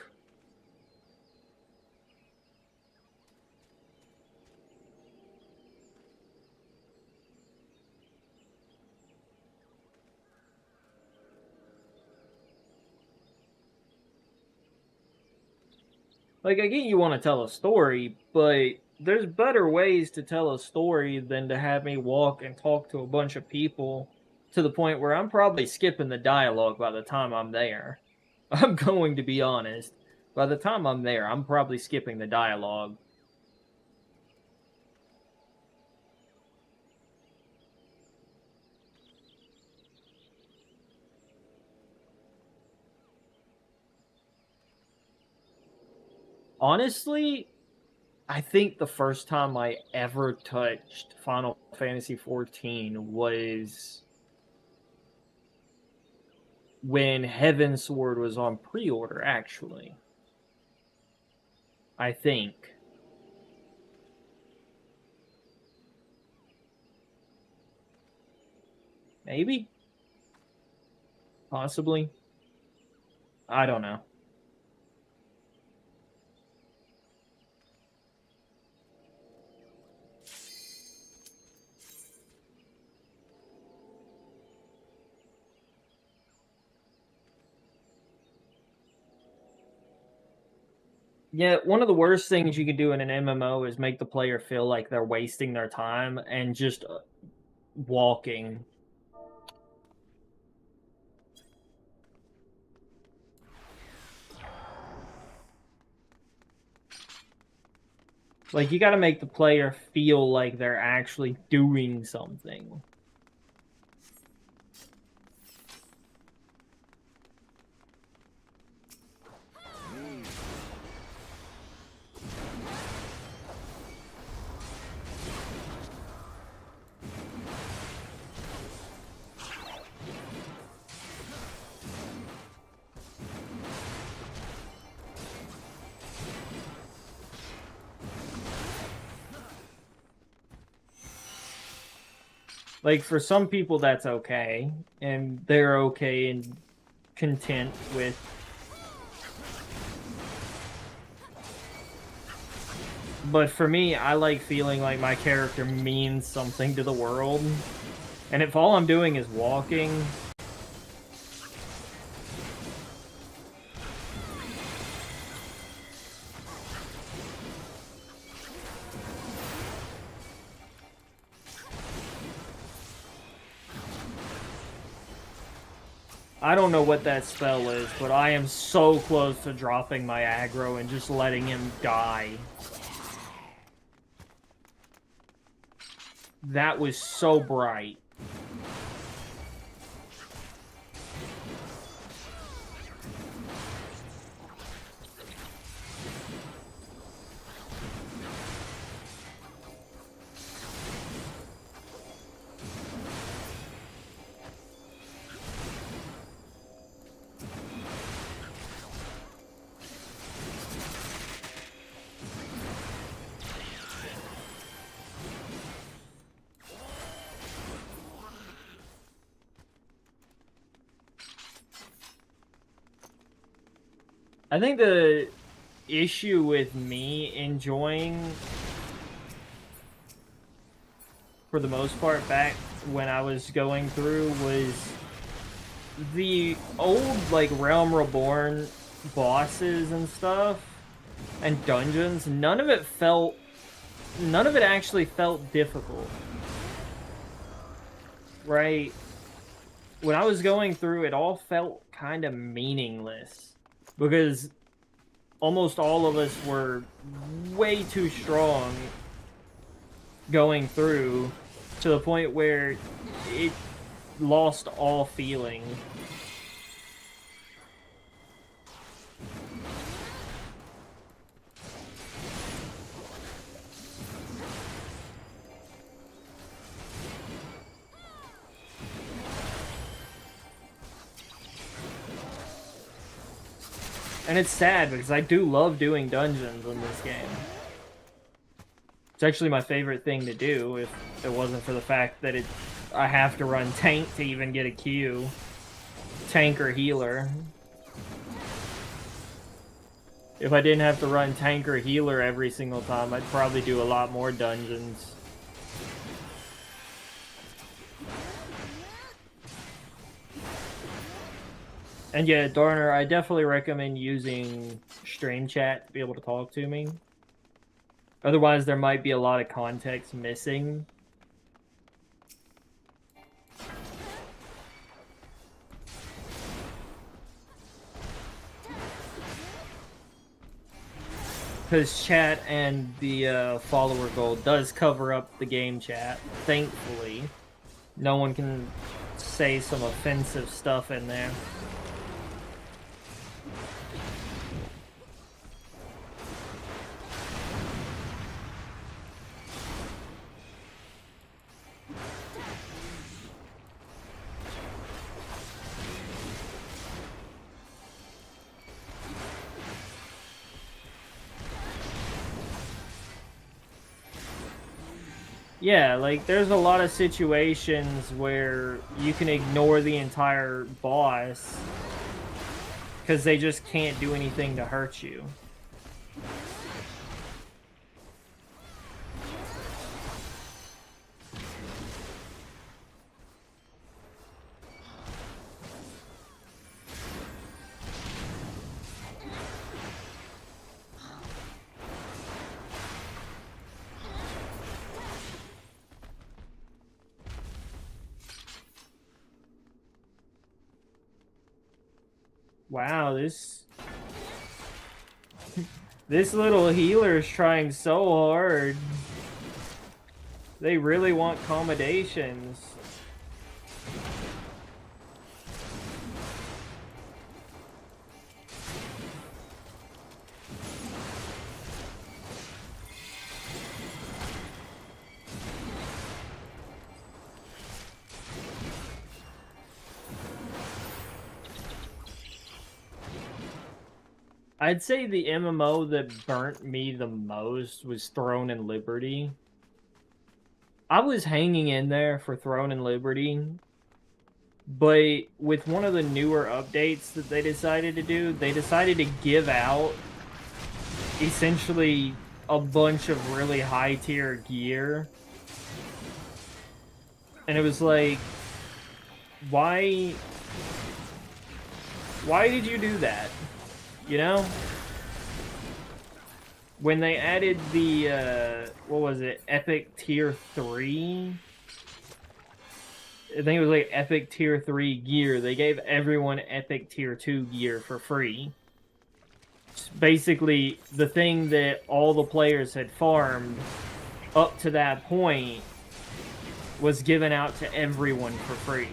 Like, I get you want to tell a story, but there's better ways to tell a story than to have me walk and talk to a bunch of people to the point where I'm probably skipping the dialogue by the time I'm there. I'm going to be honest. By the time I'm there, I'm probably skipping the dialogue. Honestly, I think the first time I ever touched Final Fantasy XIV was when Heavensward was on pre-order, actually. I think. Maybe? Possibly? I don't know. Yeah, one of the worst things you can do in an MMO is make the player feel like they're wasting their time and just walking. Like, you gotta make the player feel like they're actually doing something. Like, for some people, that's okay, and they're okay and content with. But for me, I like feeling like my character means something to the world. And if all I'm doing is walking, I don't know what that spell is, but I am so close to dropping my aggro and just letting him die. That was so bright. I think the issue with me enjoying, for the most part, back when I was going through, was the old, like, Realm Reborn bosses and stuff, and dungeons. None of it actually felt difficult. Right? When I was going through, it all felt kind of meaningless. Because almost all of us were way too strong going through to the point where it lost all feeling. And it's sad because I do love doing dungeons in this game. It's actually my favorite thing to do if it wasn't for the fact that I have to run tank to even get a Q. Tank or healer. If I didn't have to run tank or healer every single time, I'd probably do a lot more dungeons. And yeah, Darner, I definitely recommend using stream chat to be able to talk to me. Otherwise, there might be a lot of context missing. Because chat and the follower goal does cover up the game chat, thankfully. No one can say some offensive stuff in there. Yeah, like, there's a lot of situations where you can ignore the entire boss because they just can't do anything to hurt you. Wow, this little healer is trying so hard. They really want accommodations. I'd say the MMO that burnt me the most was Throne and Liberty. I was hanging in there for Throne and Liberty, but with one of the newer updates that they decided to do, they decided to give out essentially a bunch of really high-tier gear. And it was like, why did you do that? You know? When they added the, what was it, Epic Tier 3? I think it was like Epic Tier 3 gear. They gave everyone Epic Tier 2 gear for free. It's basically, the thing that all the players had farmed up to that point was given out to everyone for free.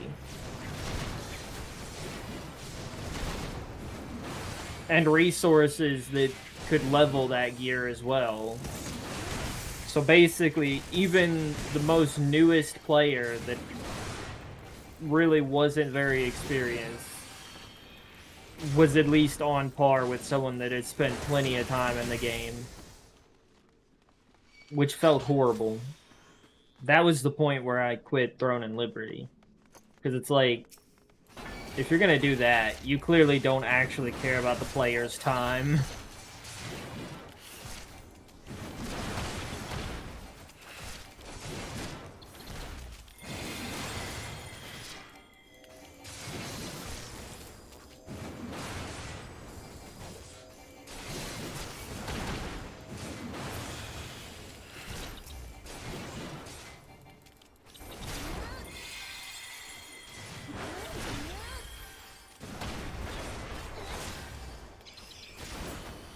And resources that could level that gear as well. So basically, even the most newest player that really wasn't very experienced was at least on par with someone that had spent plenty of time in the game. Which felt horrible. That was the point where I quit Throne and Liberty. Because it's like, if you're gonna do that, you clearly don't actually care about the player's time.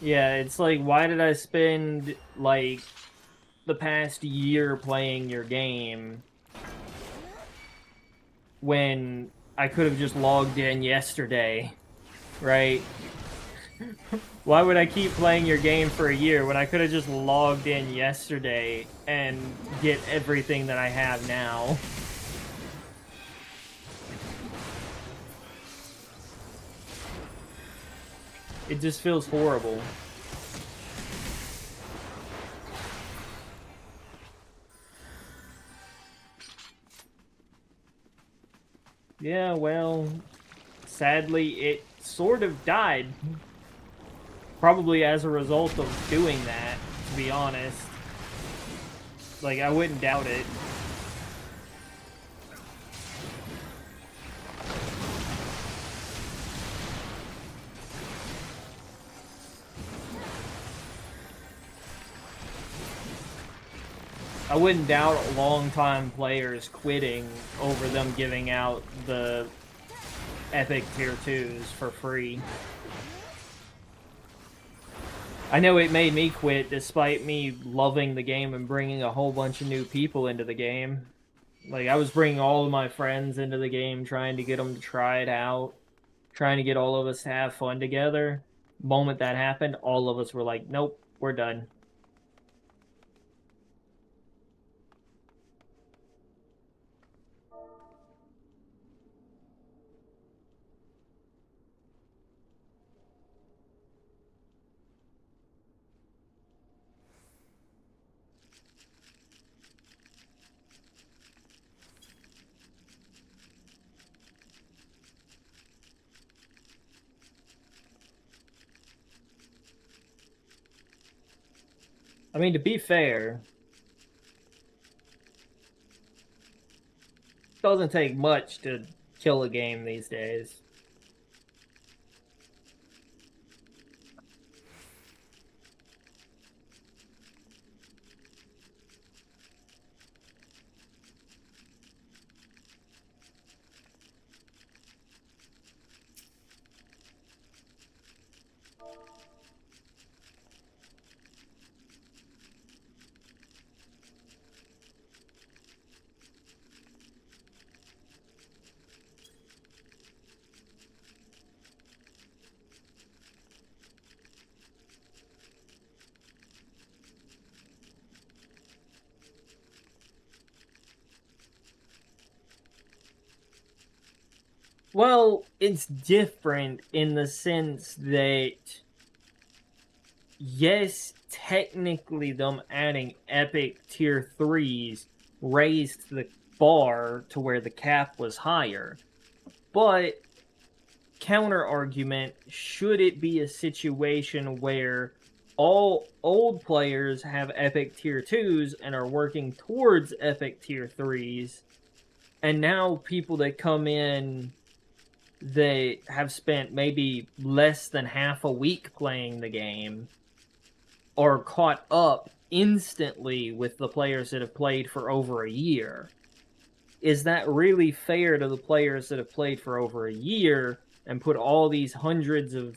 Yeah, it's like, why did I spend, like, the past year playing your game when I could have just logged in yesterday, right? Why would I keep playing your game for a year when I could have just logged in yesterday and get everything that I have now? It just feels horrible. Yeah, well, sadly, it sort of died. Probably as a result of doing that, to be honest. Like, I wouldn't doubt it. I wouldn't doubt long-time players quitting over them giving out the Epic Tier 2s for free. I know it made me quit despite me loving the game and bringing a whole bunch of new people into the game. Like, I was bringing all of my friends into the game, trying to get them to try it out, trying to get all of us to have fun together. The moment that happened, all of us were like, nope, we're done. I mean, to be fair, it doesn't take much to kill a game these days. Well, it's different in the sense that, yes, technically them adding epic tier 3s raised the bar to where the cap was higher. But, counter argument, should it be a situation where all old players have epic tier 2s and are working towards epic tier 3s, and now people that come in they have spent maybe less than half a week playing the game are caught up instantly with the players that have played for over a year. Is that really fair to the players that have played for over a year and put all these hundreds of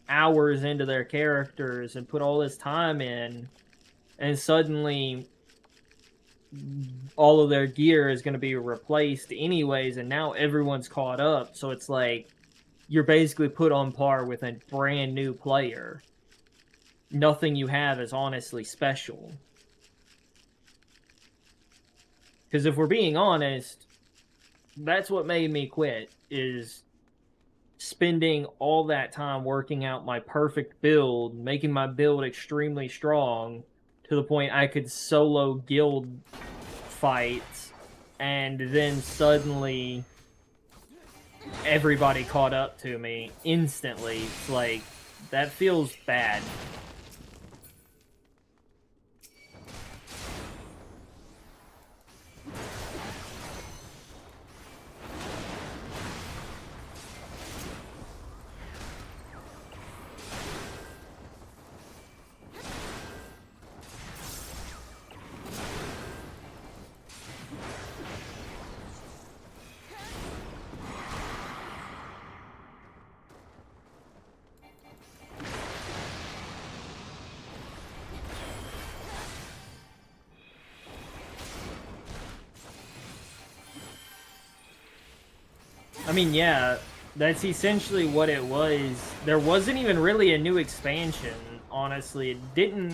hours into their characters and put all this time in, and suddenly all of their gear is going to be replaced anyways, and now everyone's caught up, so it's like you're basically put on par with a brand new player. Nothing you have is honestly special. Because if we're being honest, that's what made me quit, is spending all that time working out my perfect build, making my build extremely strong, to the point I could solo guild fights, and then suddenly everybody caught up to me instantly. It's like, that feels bad. I mean, yeah, that's essentially what it was. There wasn't even really a new expansion, honestly. It didn't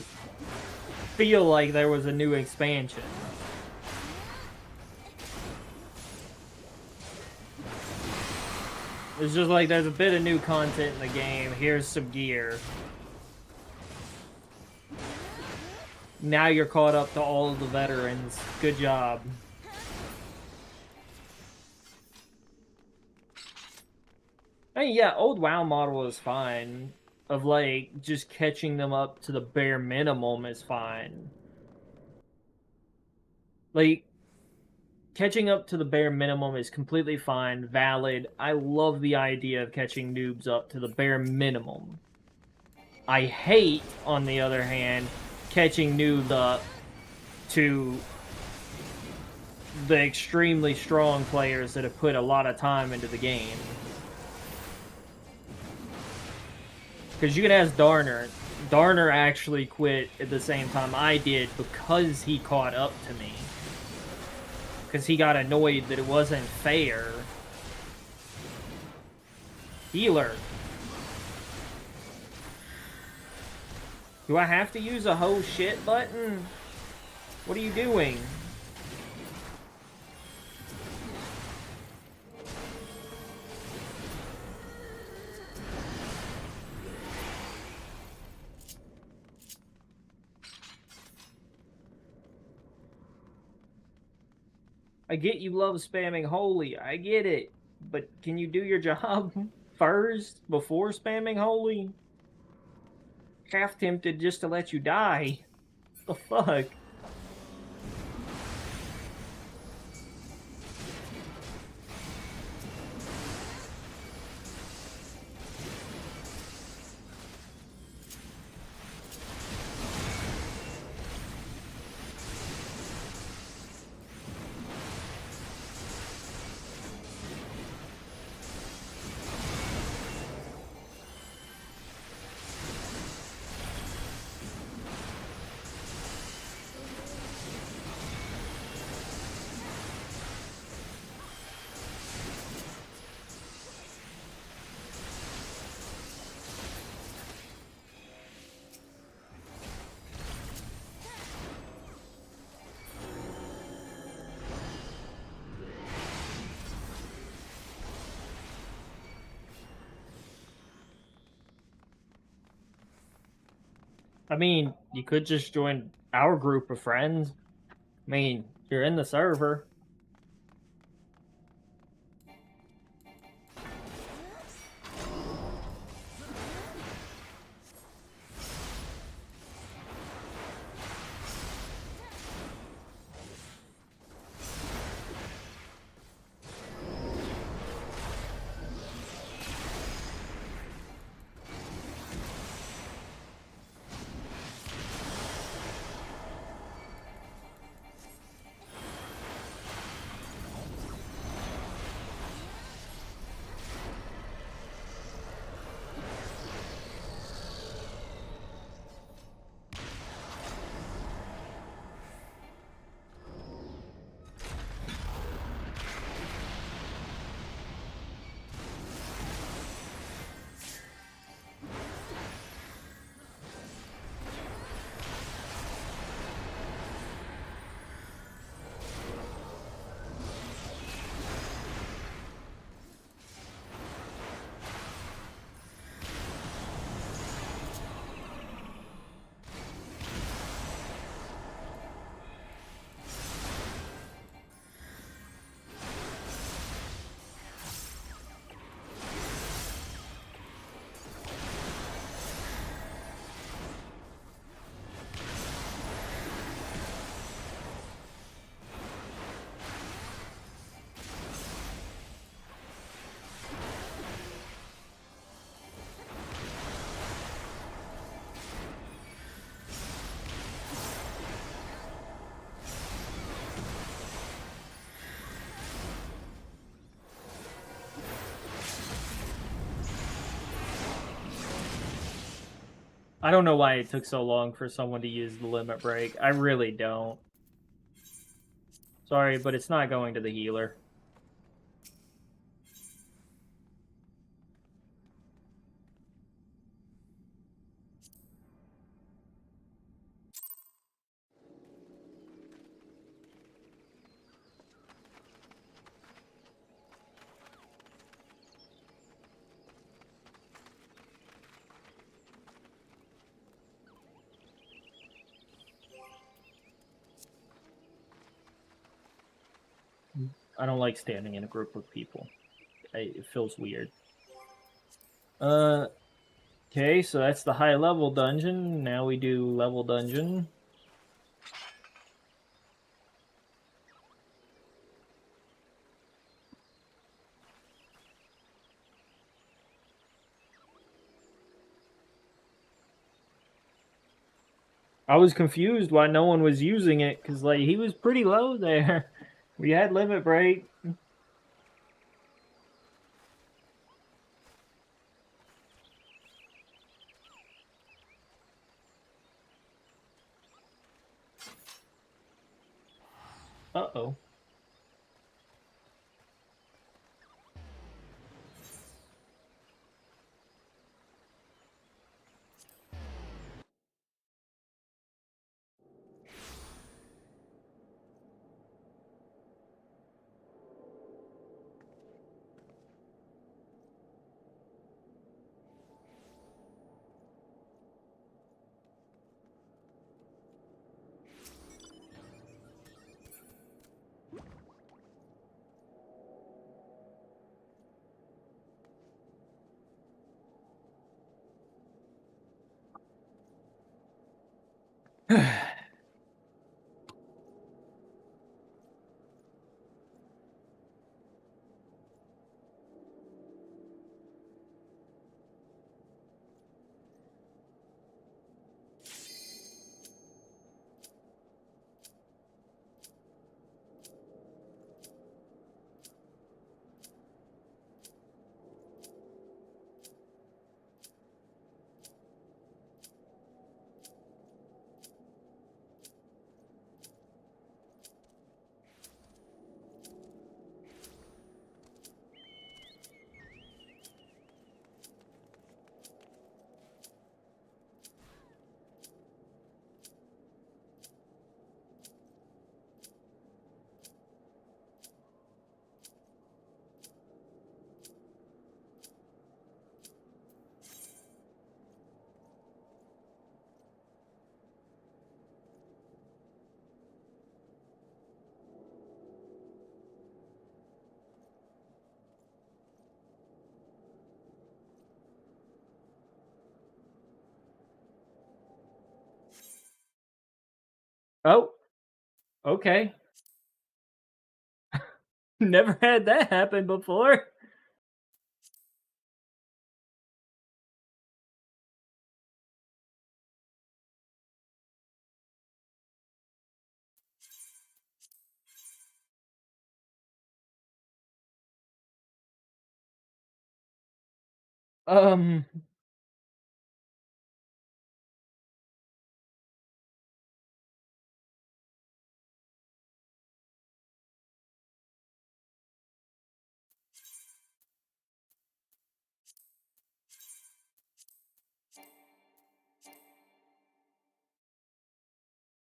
feel like there was a new expansion. It's just like, there's a bit of new content in the game. Here's some gear. Now you're caught up to all of the veterans. Good job. I mean, yeah, old WoW model is fine. Of, like, just catching them up to the bare minimum is fine. Like, catching up to the bare minimum is completely fine, valid. I love the idea of catching noobs up to the bare minimum. I hate, on the other hand, catching noobs up to the extremely strong players that have put a lot of time into the game. Because you can ask Darner. Darner actually quit at the same time I did because he caught up to me. Because he got annoyed that it wasn't fair. Healer. Do I have to use a whole shit button? What are you doing? I get you love spamming holy. I get it. But can you do your job first before spamming holy? Half tempted just to let you die. What the fuck? I mean, you could just join our group of friends. I mean, you're in the server. I don't know why it took so long for someone to use the limit break. I really don't. Sorry, but it's not going to the healer. I don't like standing in a group of people. It feels weird. Okay, so that's the high level dungeon. Now we do level dungeon. I was confused why no one was using it because like he was pretty low there. We had limit break. Uh-oh. Oh, okay. Never had that happen before. Um,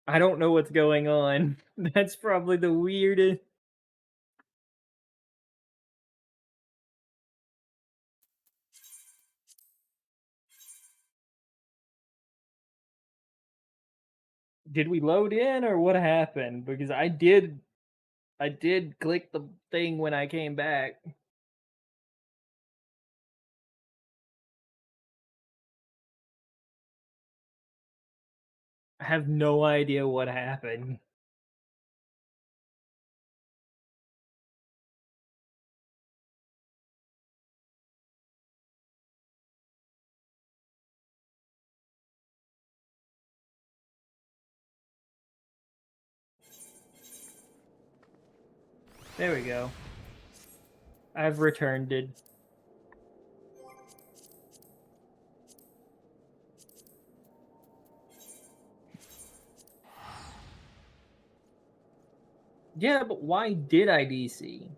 I don't know what's going on. That's probably the weirdest. Did we load in or what happened? Because I did click the thing when I came back. I have no idea what happened. There we go. I've returned it. Yeah, but why did I DC?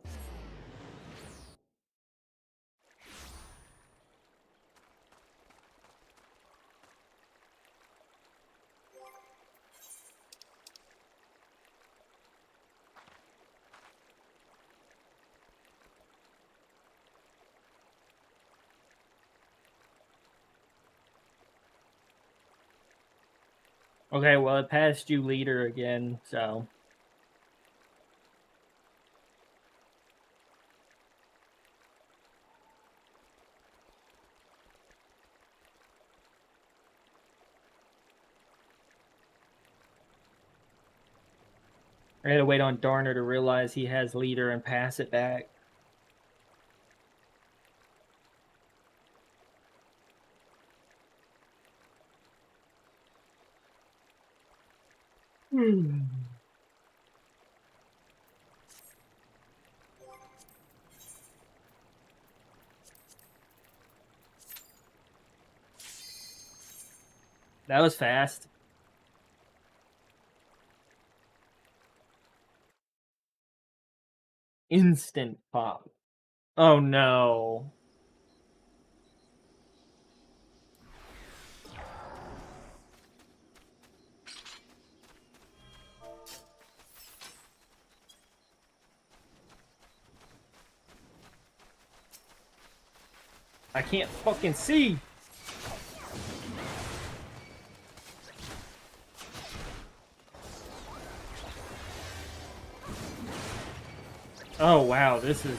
Okay, well, it passed you leader again, so. I gotta wait on Darner to realize he has leader and pass it back. That was fast. Instant pop. Oh no. I can't fucking see. Oh wow, this is...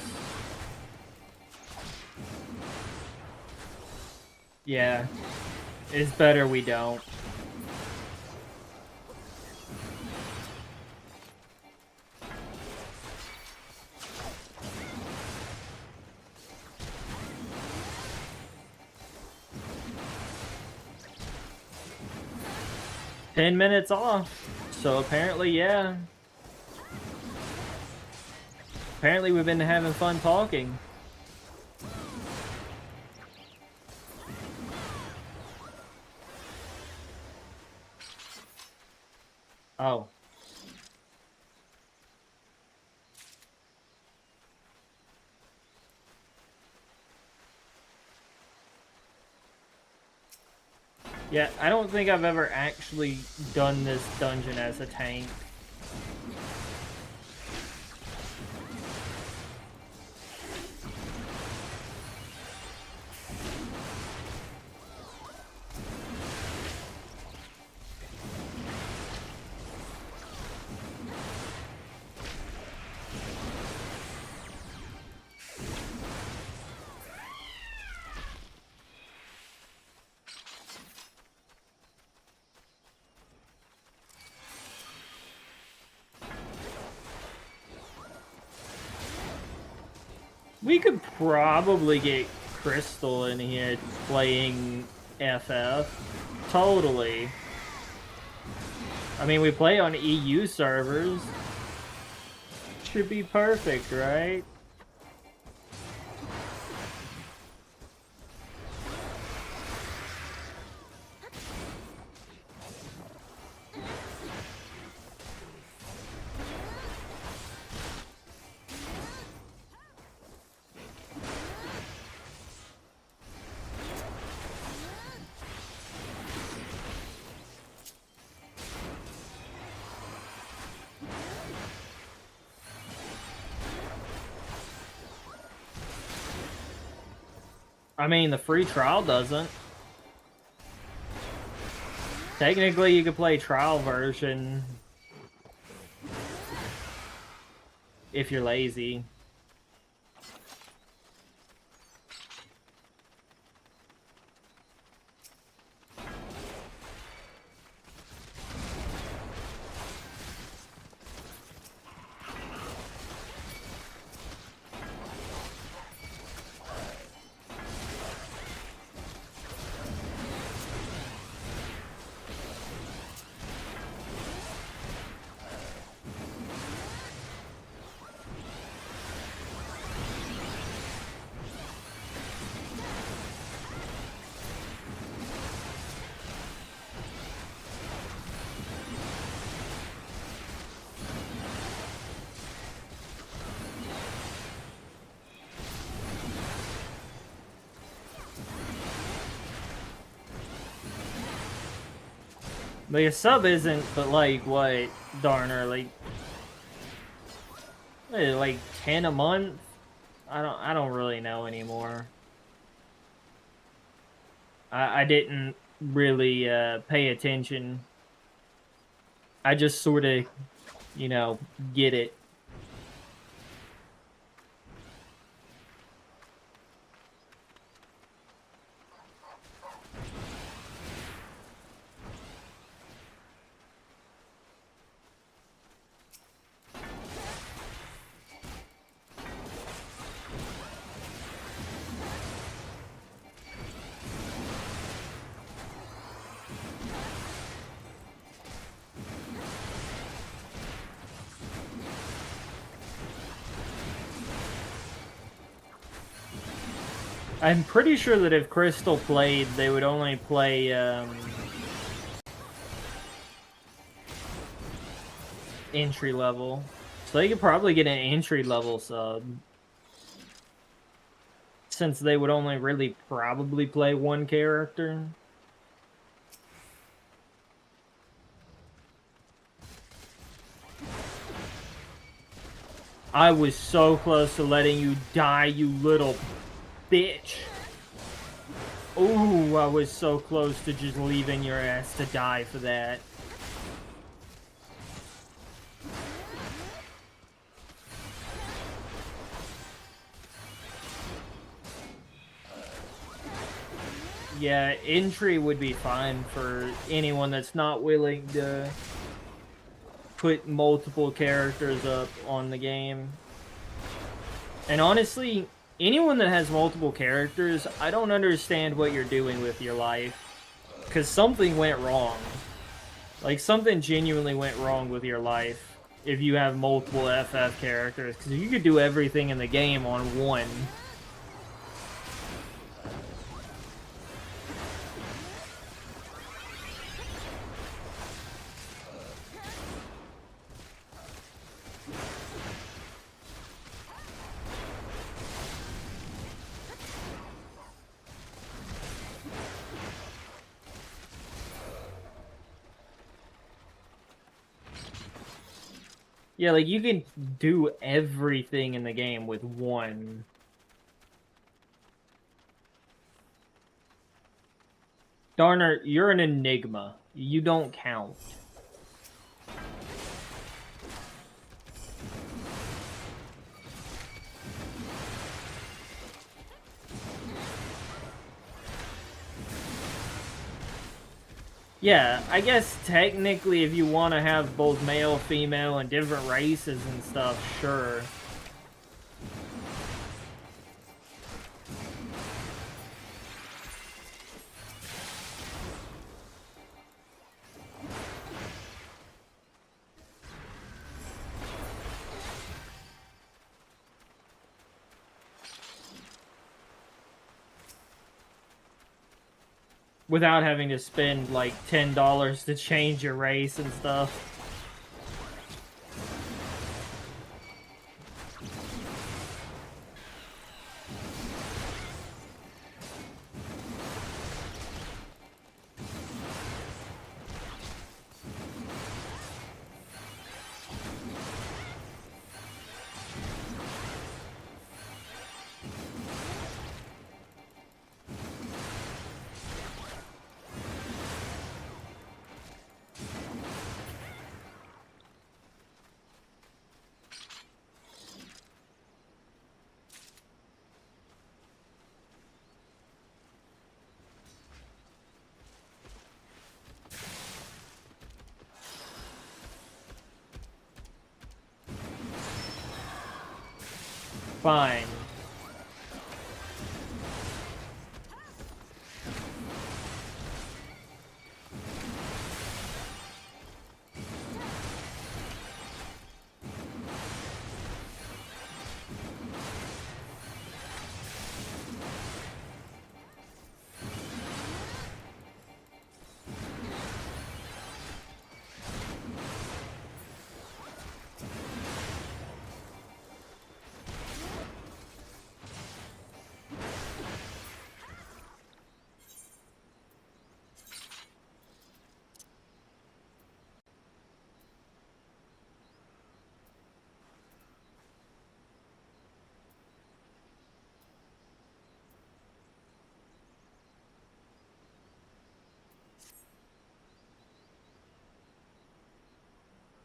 Yeah. It's better we don't. $10 off. So apparently, yeah. Apparently we've been having fun talking. Oh. Yeah, I don't think I've ever actually done this dungeon as a tank. We could probably get Crystal in here playing FF. Totally. I mean, we play on EU servers. Should be perfect, right? I mean, the free trial doesn't. Technically, you could play trial version if you're lazy. Like, a sub isn't, but like, what, Darner, like 10 a month? I don't really know anymore. I didn't really pay attention. I just sort of, you know, get it. I'm pretty sure that if Crystal played, they would only play entry level. So they could probably get an entry level sub. Since they would only really probably play one character. I was so close to letting you die, you little bitch. Ooh, I was so close to just leaving your ass to die for that. Yeah, entry would be fine for anyone that's not willing to put multiple characters up on the game. And honestly, anyone that has multiple characters, I don't understand what you're doing with your life. Because something went wrong. Like, something genuinely went wrong with your life if you have multiple FF characters. Because you could do everything in the game on one. Yeah, like, you can do everything in the game with one. Darner, you're an enigma. You don't count. Yeah, I guess technically if you want to have both male, female, and different races and stuff, sure. Without having to spend like $10 to change your race and stuff. Fine.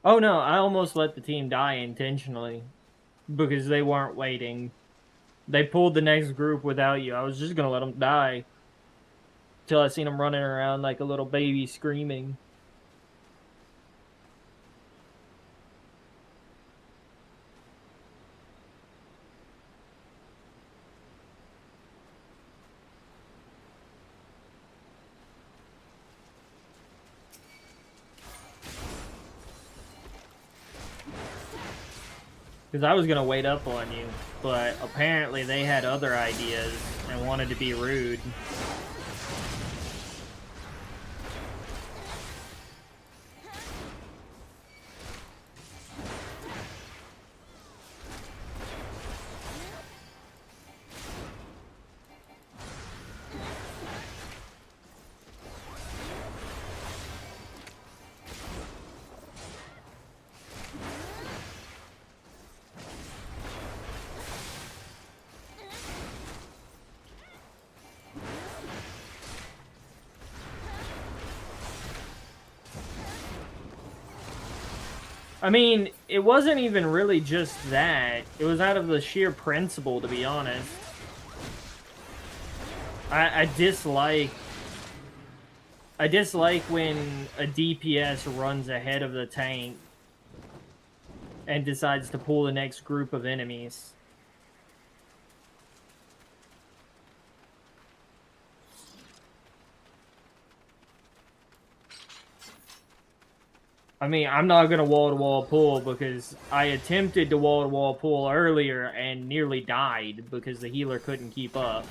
Oh no, I almost let the team die intentionally because they weren't waiting. They pulled the next group without you. I was just gonna let them die till I seen them running around like a little baby screaming. Because I was gonna wait up on you, but apparently they had other ideas and wanted to be rude. I mean, it wasn't even really just that. It was out of the sheer principle, to be honest. I dislike when a DPS runs ahead of the tank and decides to pull the next group of enemies. I mean, I'm not going to wall-to-wall pull because I attempted to wall-to-wall pull earlier and nearly died because the healer couldn't keep up.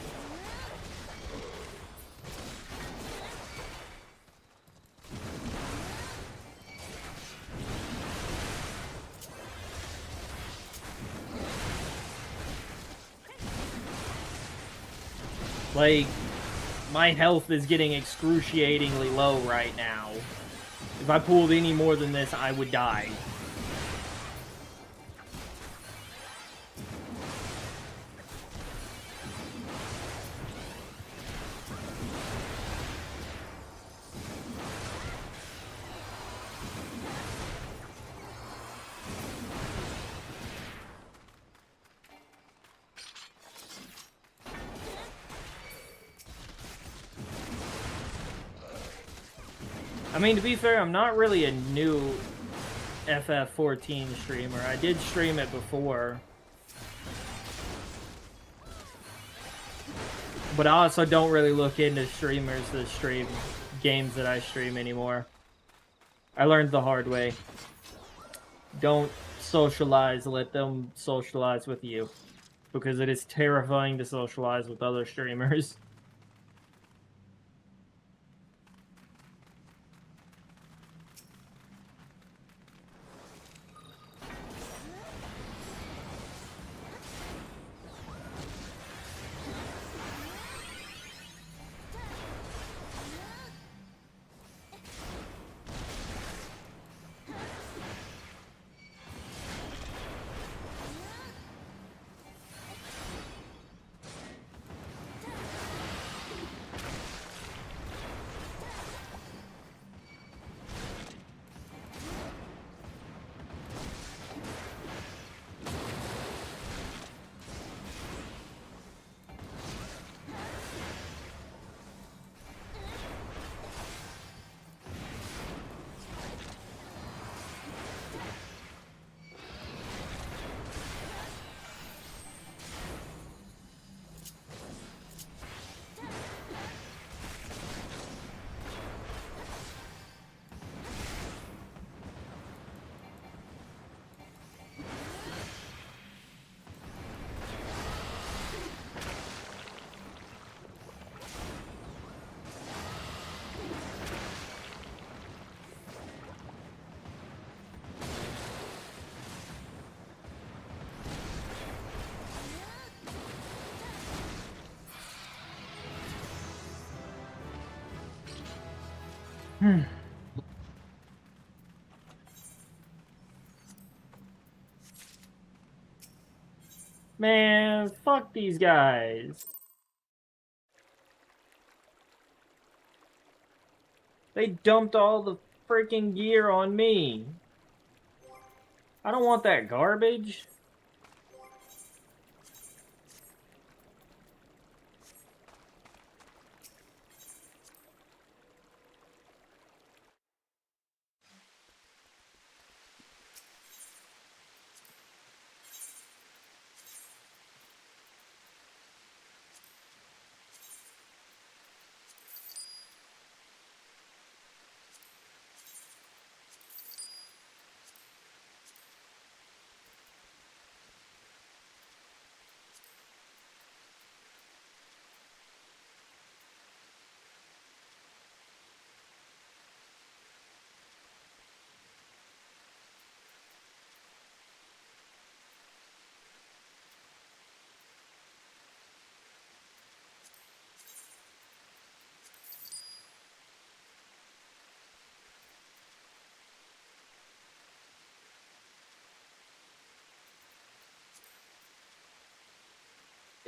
Like, my health is getting excruciatingly low right now. If I pulled any more than this, I would die. I mean, to be fair, I'm not really a new FF14 streamer. I did stream it before. But I also don't really look into streamers that stream games that I stream anymore. I learned the hard way. Don't socialize, let them socialize with you. Because it is terrifying to socialize with other streamers. Man, fuck these guys. They dumped all the freaking gear on me. I don't want that garbage.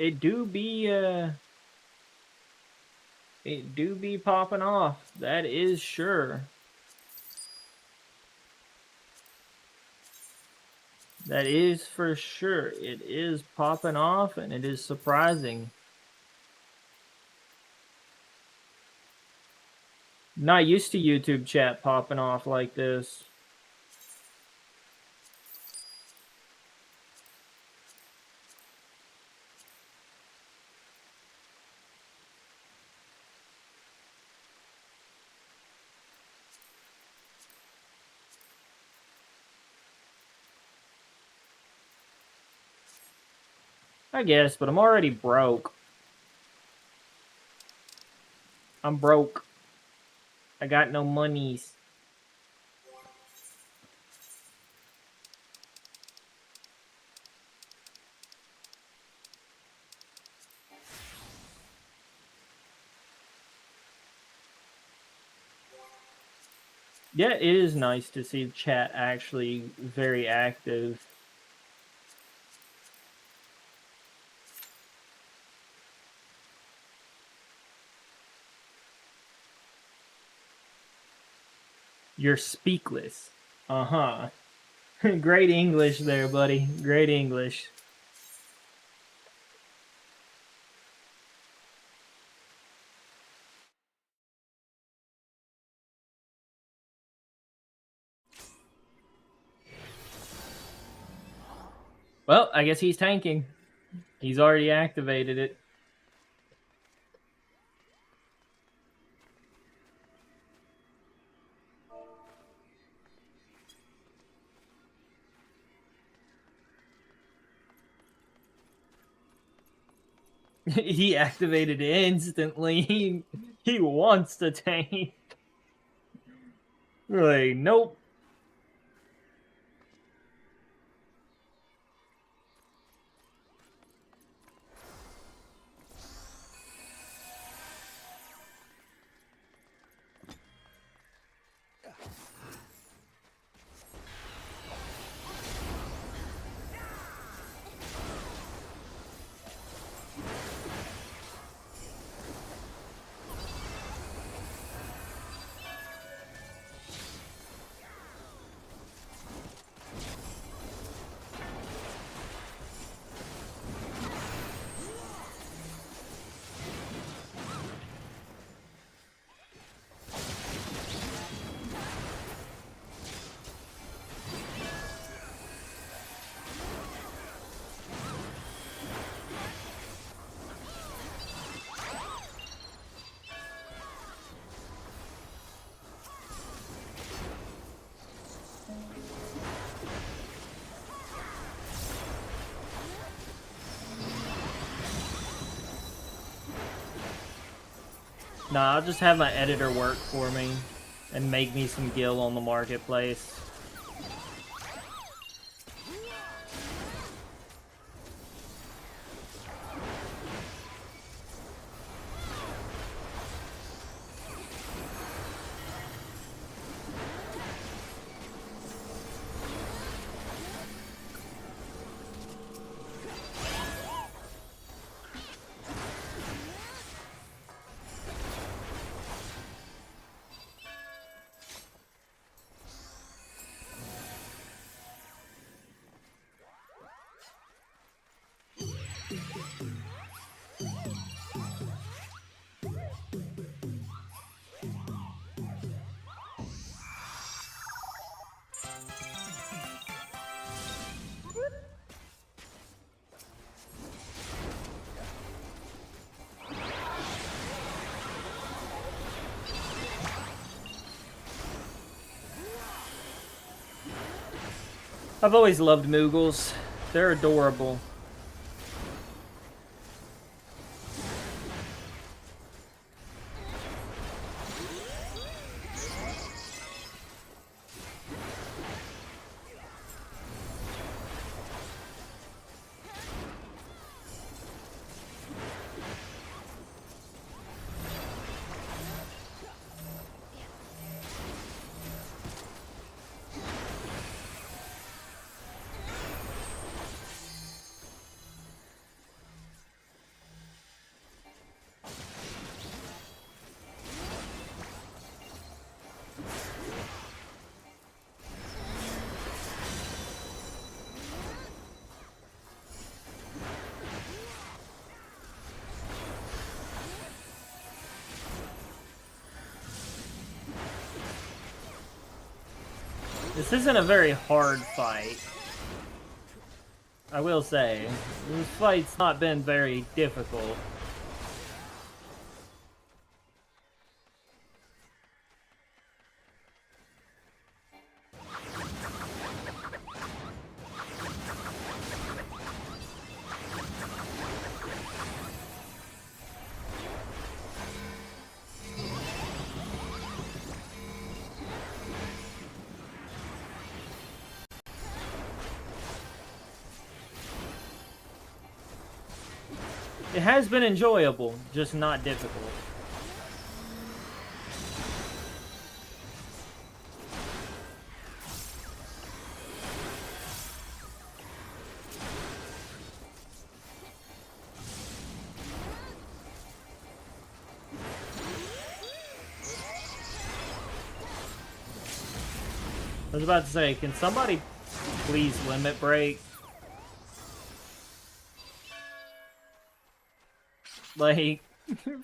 It do be popping off. That is sure. That is for sure. It is popping off, and it is surprising. Not used to YouTube chat popping off like this. I guess, but I'm already broke. I'm broke. I got no monies. Yeah, it is nice to see chat actually very active. You're speakless. Uh-huh. Great English there, buddy. Great English. Well, I guess he's tanking. He's already activated it. He activated it instantly. He wants to tank. Like, nope. Nah, I'll just have my editor work for me and make me some gil on the marketplace. I've always loved Moogles. They're adorable. This isn't a very hard fight. I will say, this fight's not been very difficult. It has been enjoyable, just not difficult. I was about to say, can somebody please limit break? Like,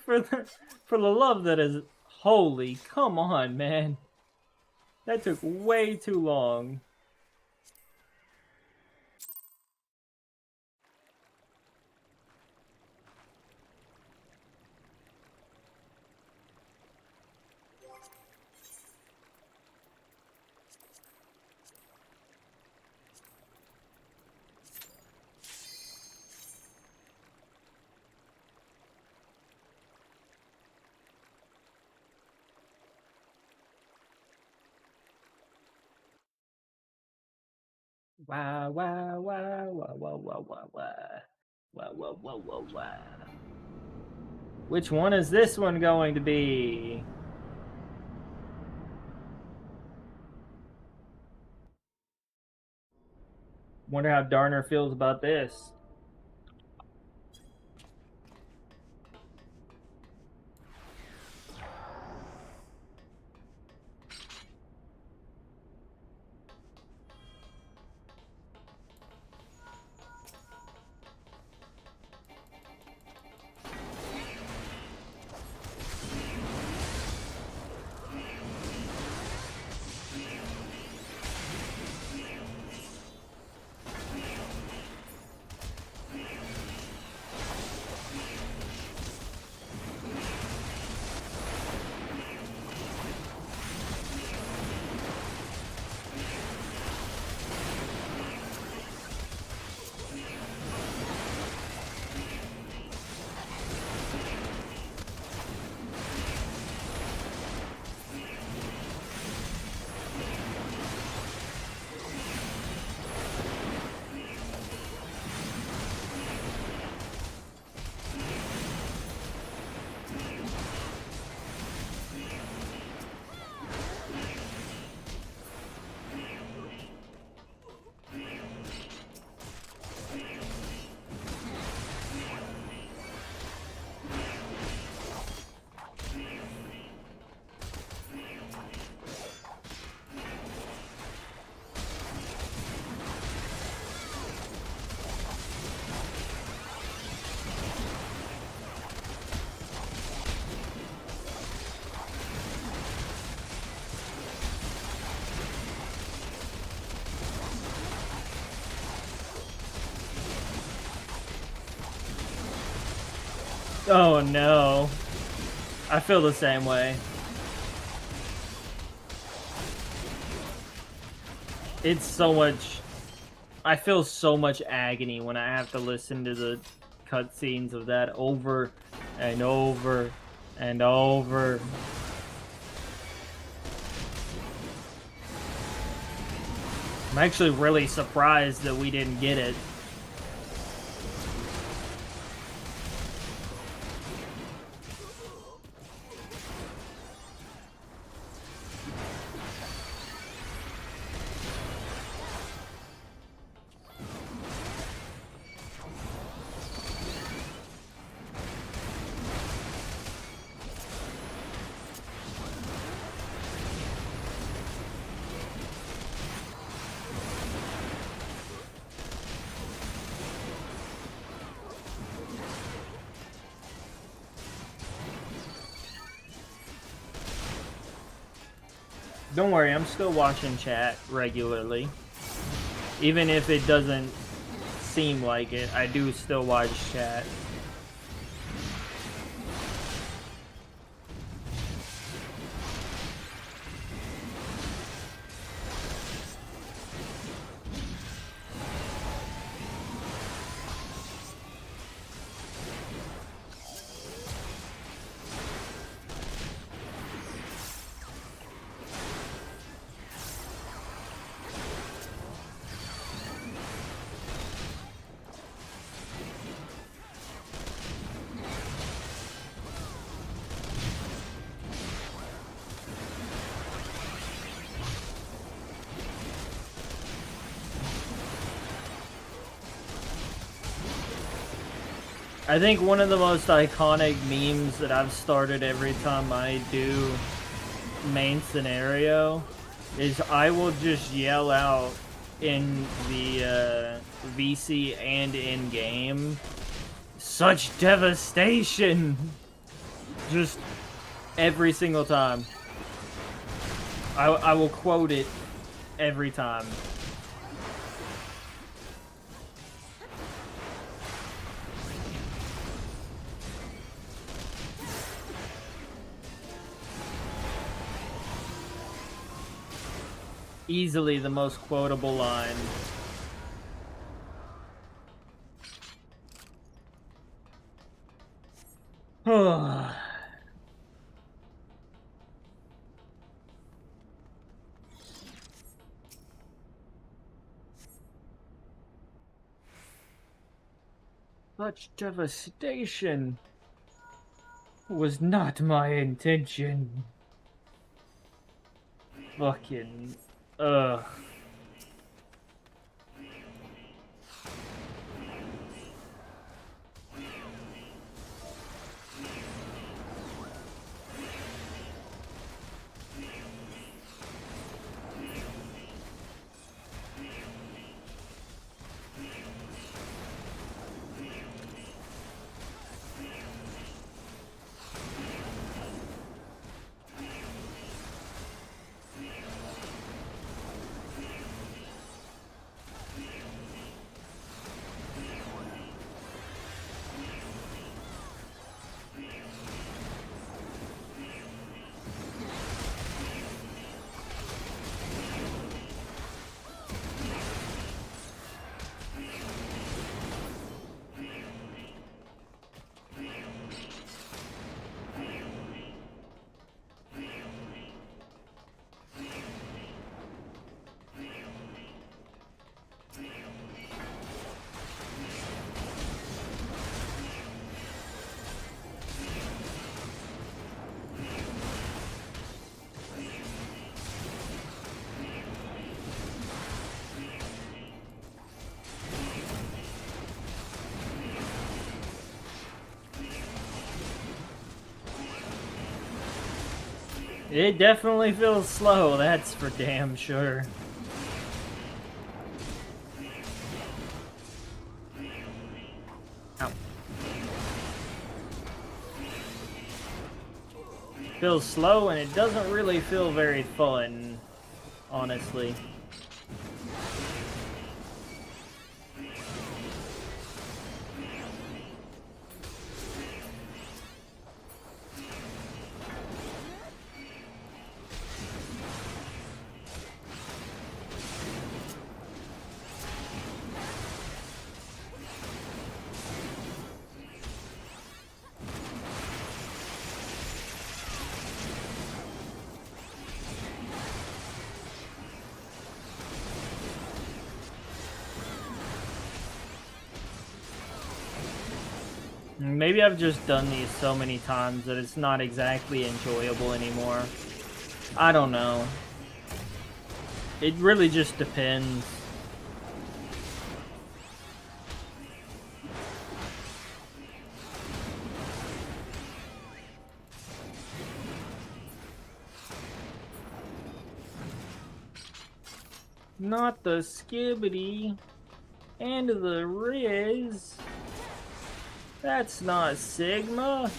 for the love that is holy, come on, man. That took way too long. Wow, wow, wow, wow, wow, wow, wow, wow. Wow, wow, wow, wow, wow. Which one is this one going to be? Wonder how Darner feels about this. Oh no. I feel the same way. It's so much... I feel so much agony when I have to listen to the cutscenes of that over and over and over. I'm actually really surprised that we didn't get it. Don't worry, I'm still watching chat regularly. Even if it doesn't seem like it, I do still watch chat. I think one of the most iconic memes that I've started every time I do main scenario is I will just yell out in the VC and in game, "Such devastation!" Just every single time. I will quote it every time. Easily the most quotable line. Such devastation was not my intention. Fucking, ugh. It definitely feels slow, that's for damn sure. Ow. Feels slow and it doesn't really feel very fun, honestly. Maybe I've just done these so many times that it's not exactly enjoyable anymore. I don't know. It really just depends. Not the skibbity and the Riz. That's not Sigma.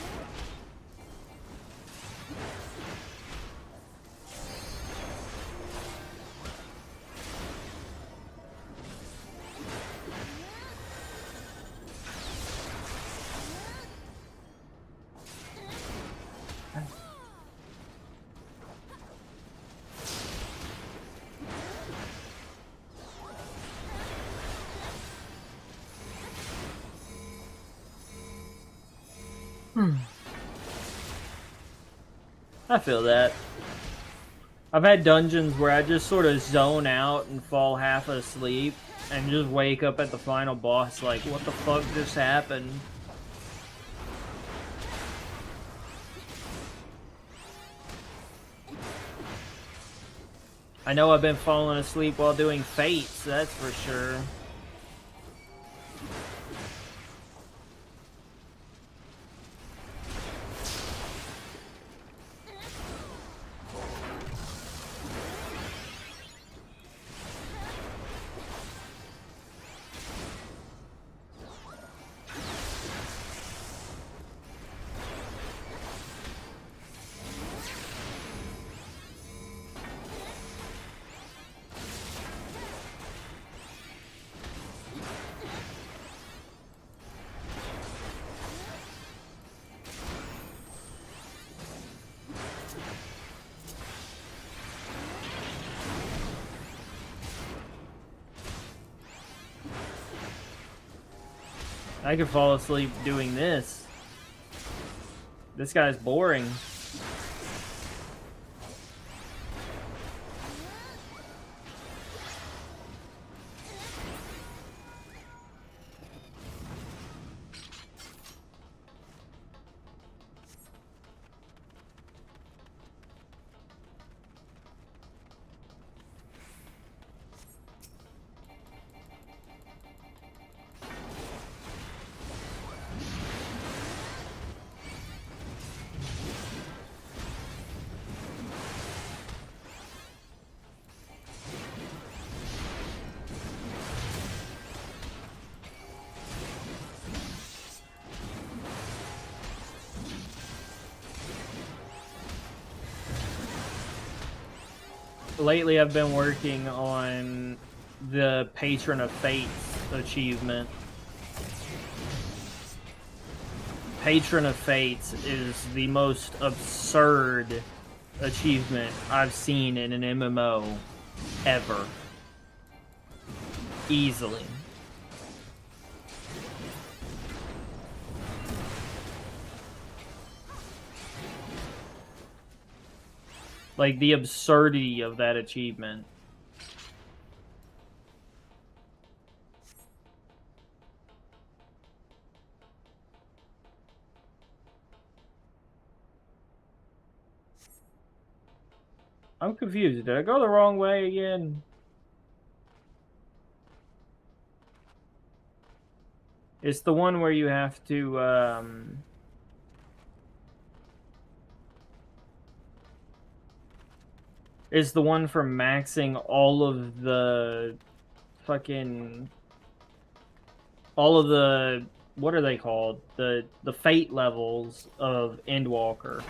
I feel that. I've had dungeons where I just sort of zone out and fall half asleep and just wake up at the final boss like, what the fuck just happened? I know I've been falling asleep while doing Fates, that's for sure. I could fall asleep doing this. This guy's boring. Lately, I've been working on the Patron of Fates achievement. Patron of Fates is the most absurd achievement I've seen in an MMO ever. Easily. Like, the absurdity of that achievement. I'm confused. Did I go the wrong way again? It's the one where you have to, It's the one for maxing all of the fucking... all of the... what are they called? The fate levels of Endwalker.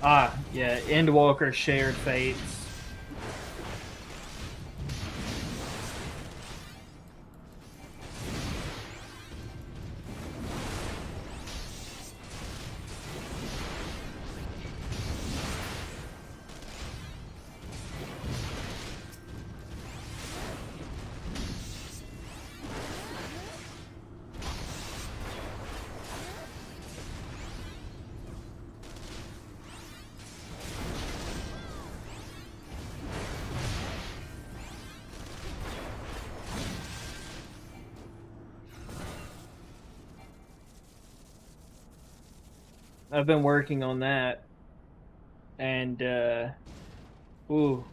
Ah, yeah, Endwalker shared fates. I've been working on that, and ooh,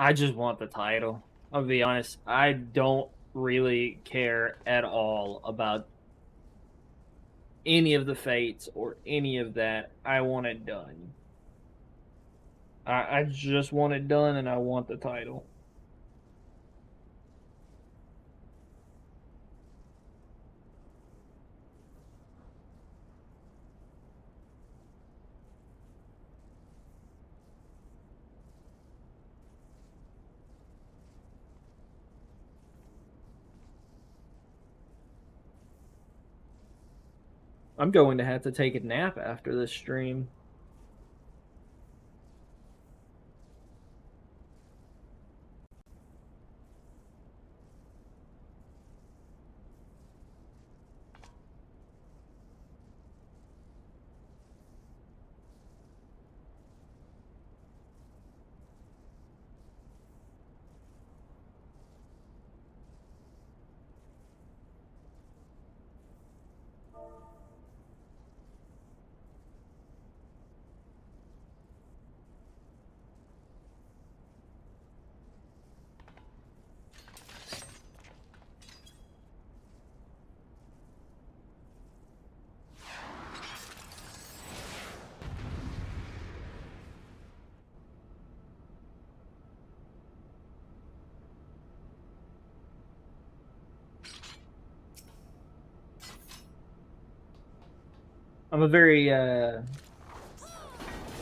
I just want the title. I'll be honest. I don't really care at all about any of the fates or any of that. I want it done. I just want it done and I want the title. I'm going to have to take a nap after this stream. I'm a very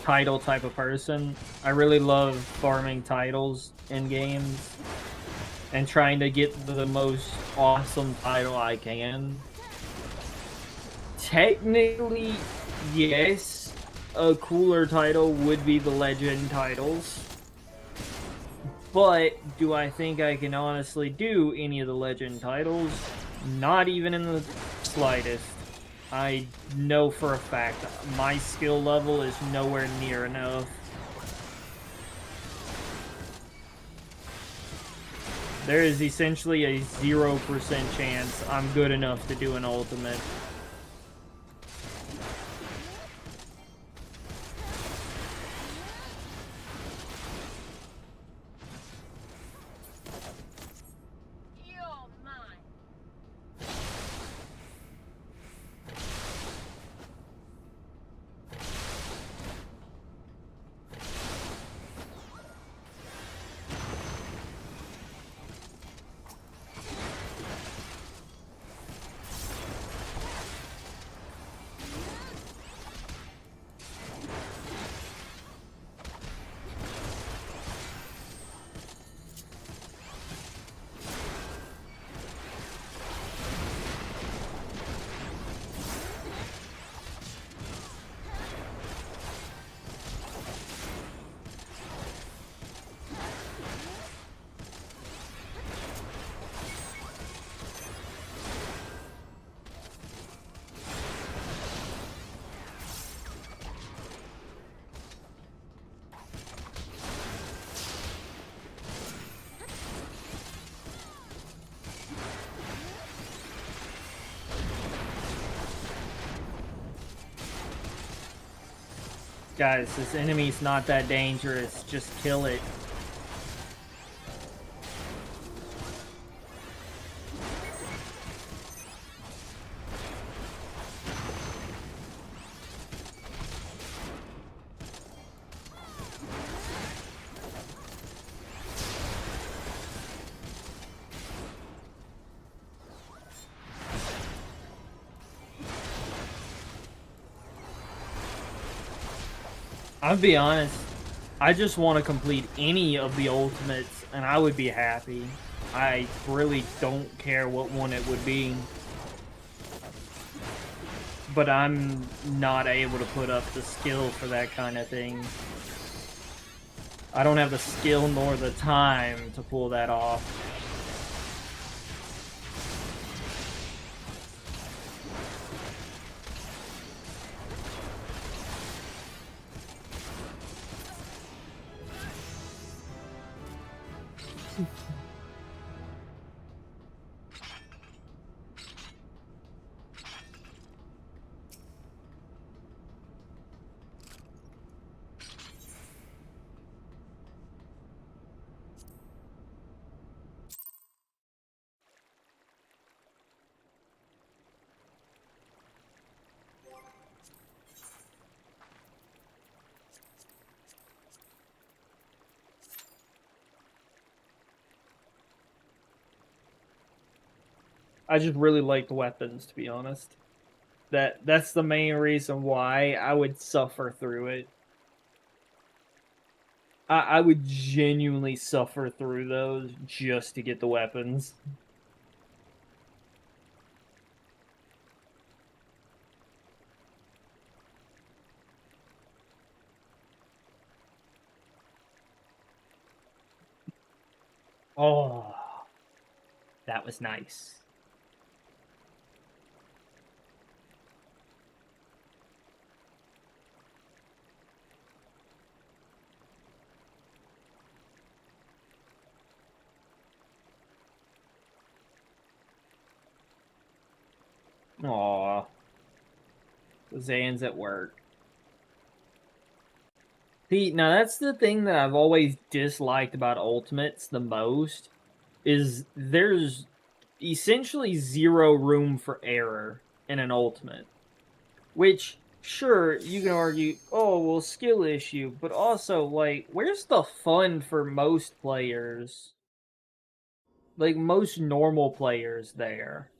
title type of person. I really love farming titles in games and trying to get the most awesome title I can. Technically, yes, a cooler title would be the Legend titles. But do I think I can honestly do any of the Legend titles? Not even in the slightest. I know for a fact my skill level is nowhere near enough. There is essentially a 0% chance I'm good enough to do an ultimate. Guys, this enemy's not that dangerous. Just kill it. I'll be honest, I just want to complete any of the ultimates and I would be happy. I really don't care what one it would be. But I'm not able to put up the skill for that kind of thing. I don't have the skill nor the time to pull that off. I just really like the weapons, to be honest. That's the main reason why I would suffer through it. I would genuinely suffer through those just to get the weapons. Oh, that was nice. Aw, Zan's at work. See, now that's the thing that I've always disliked about Ultimates the most, is there's essentially zero room for error in an Ultimate. Which, sure, you can argue, oh, well, skill issue, but also, like, where's the fun for most players? Like, most normal players there.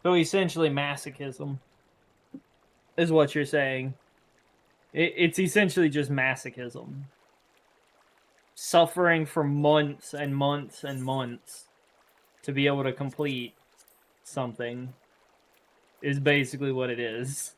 So essentially masochism is what you're saying. It's essentially just masochism. Suffering for months and months and months to be able to complete something is basically what it is.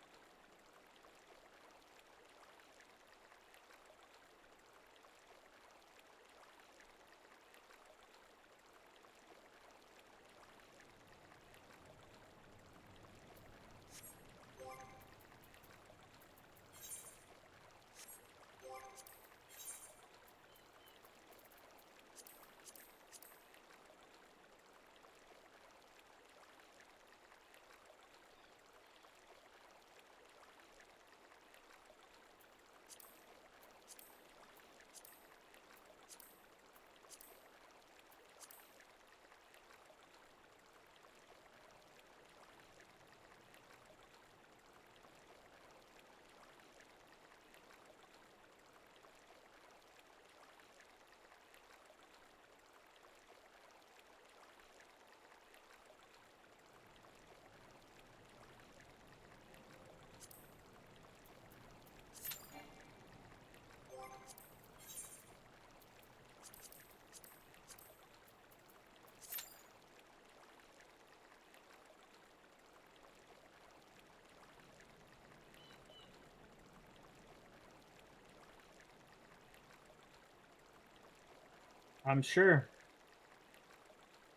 I'm sure.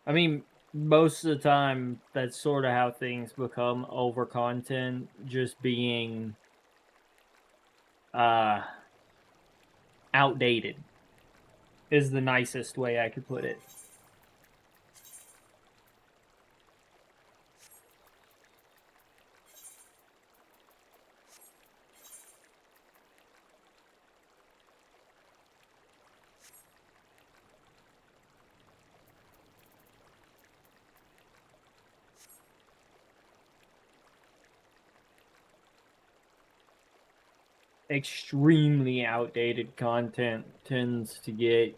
I mean, most of the time, that's sort of how things become over content, just being uh, outdated is the nicest way I could put it. extremely outdated content tends to get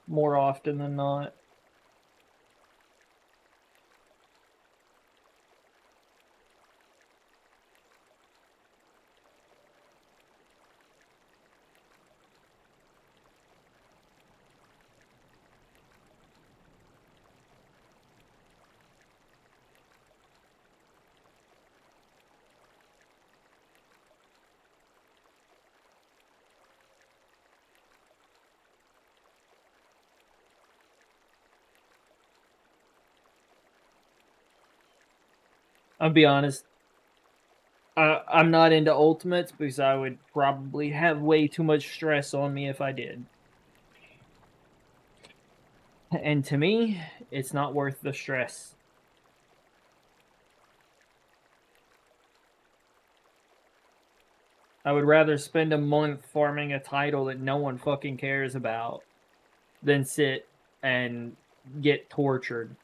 more often than not. I'll be honest, I'm not into ultimates because I would probably have way too much stress on me if I did. And to me, it's not worth the stress. I would rather spend a month farming a title that no one fucking cares about than sit and get tortured.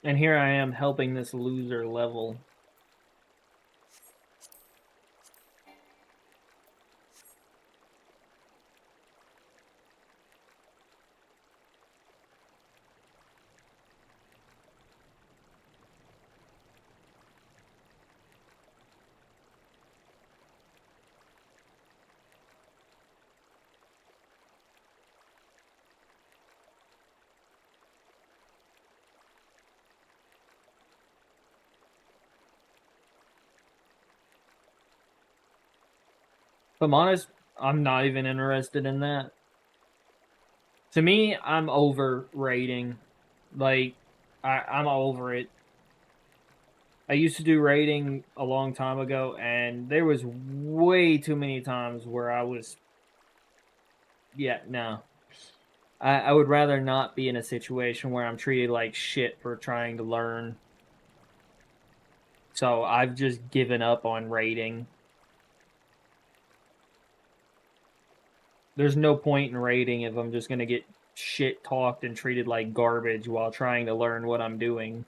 And here I am helping this loser level. If I'm honest, I'm not even interested in that. To me, I'm over rating. Like, I'm over it. I used to do rating a long time ago, and there was way too many times where I was, yeah, no. I would rather not be in a situation where I'm treated like shit for trying to learn. So I've just given up on rating. There's no point in rating if I'm just going to get shit talked and treated like garbage while trying to learn what I'm doing.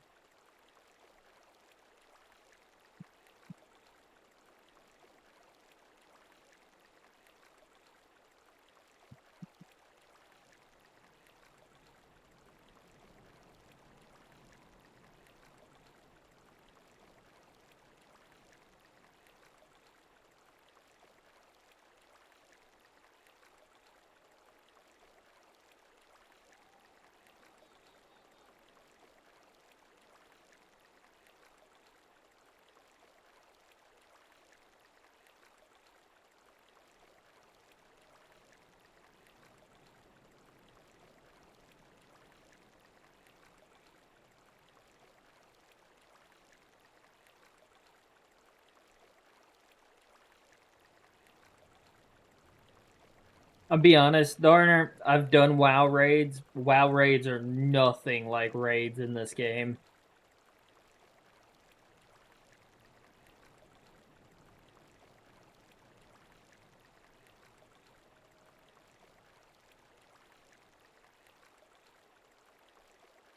I'll be honest, Darner, I've done WoW raids. WoW raids are nothing like raids in this game.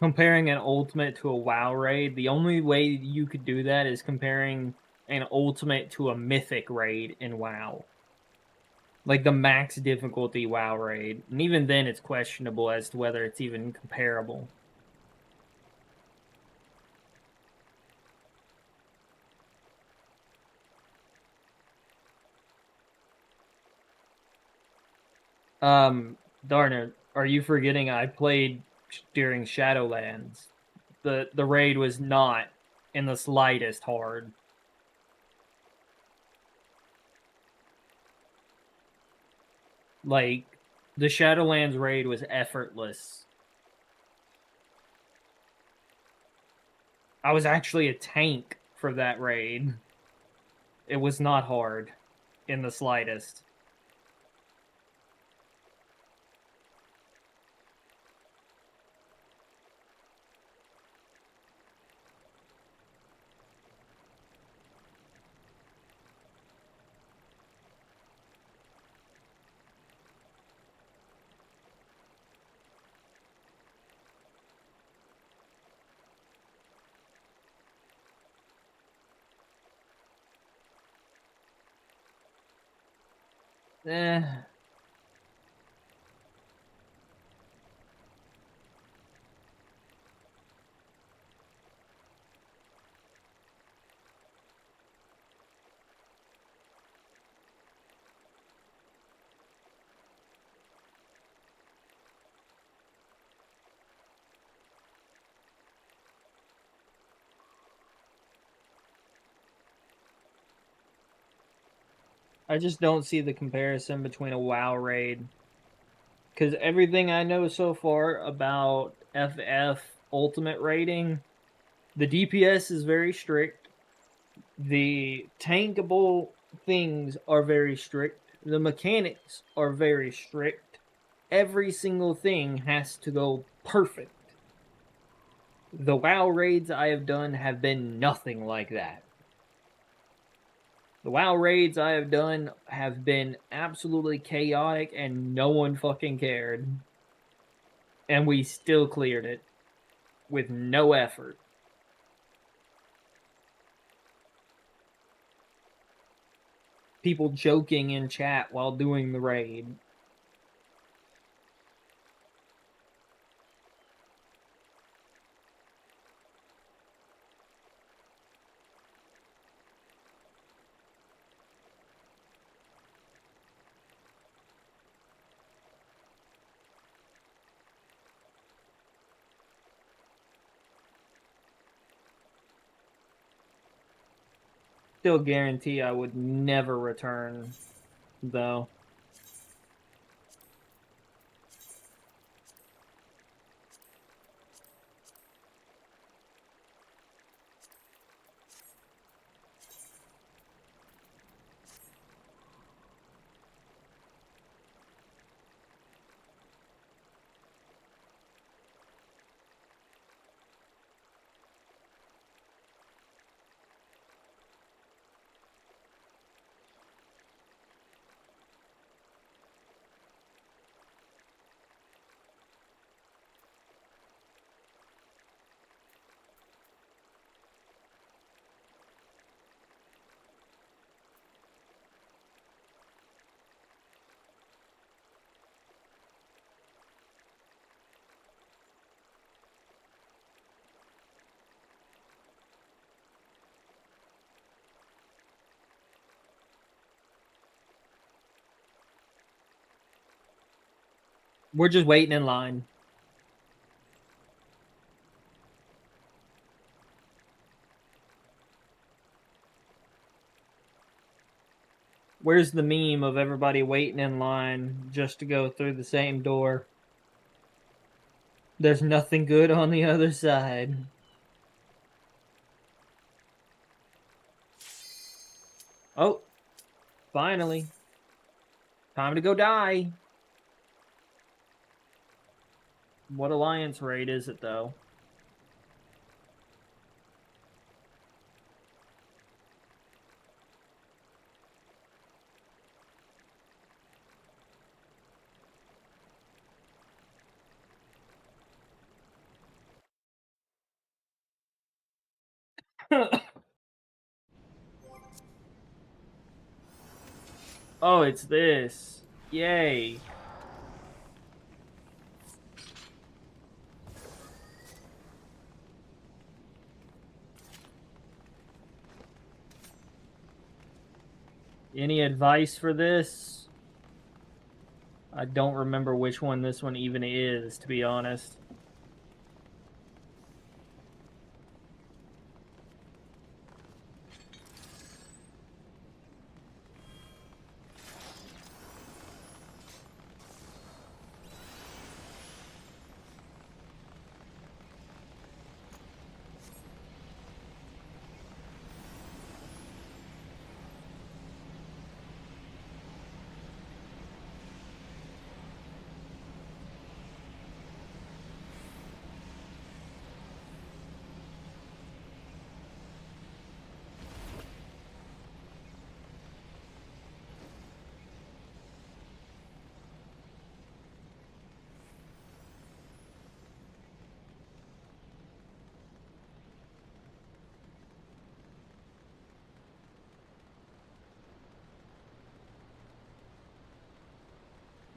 Comparing an ultimate to a WoW raid, the only way you could do that is comparing an ultimate to a mythic raid in WoW. Like the max difficulty WoW raid. And even then it's questionable as to whether it's even comparable. Darner, are you forgetting I played during Shadowlands? The raid was not in the slightest hard. Like, the Shadowlands raid was effortless. I was actually a tank for that raid. It was not hard in the slightest. Eh. I just don't see the comparison between a WoW raid. Because everything I know so far about FF Ultimate rating, the DPS is very strict. The tankable things are very strict. The mechanics are very strict. Every single thing has to go perfect. The WoW raids I have done have been nothing like that. The WoW raids I have done have been absolutely chaotic and no one fucking cared. And we still cleared it with no effort. People joking in chat while doing the raid. Still guarantee I would never return, though. We're just waiting in line. Where's the meme of everybody waiting in line just to go through the same door? There's nothing good on the other side. Oh, finally. Time to go die. What alliance raid is it, though? Oh, it's this. Yay. Any advice for this? I don't remember which one this one even is, to be honest.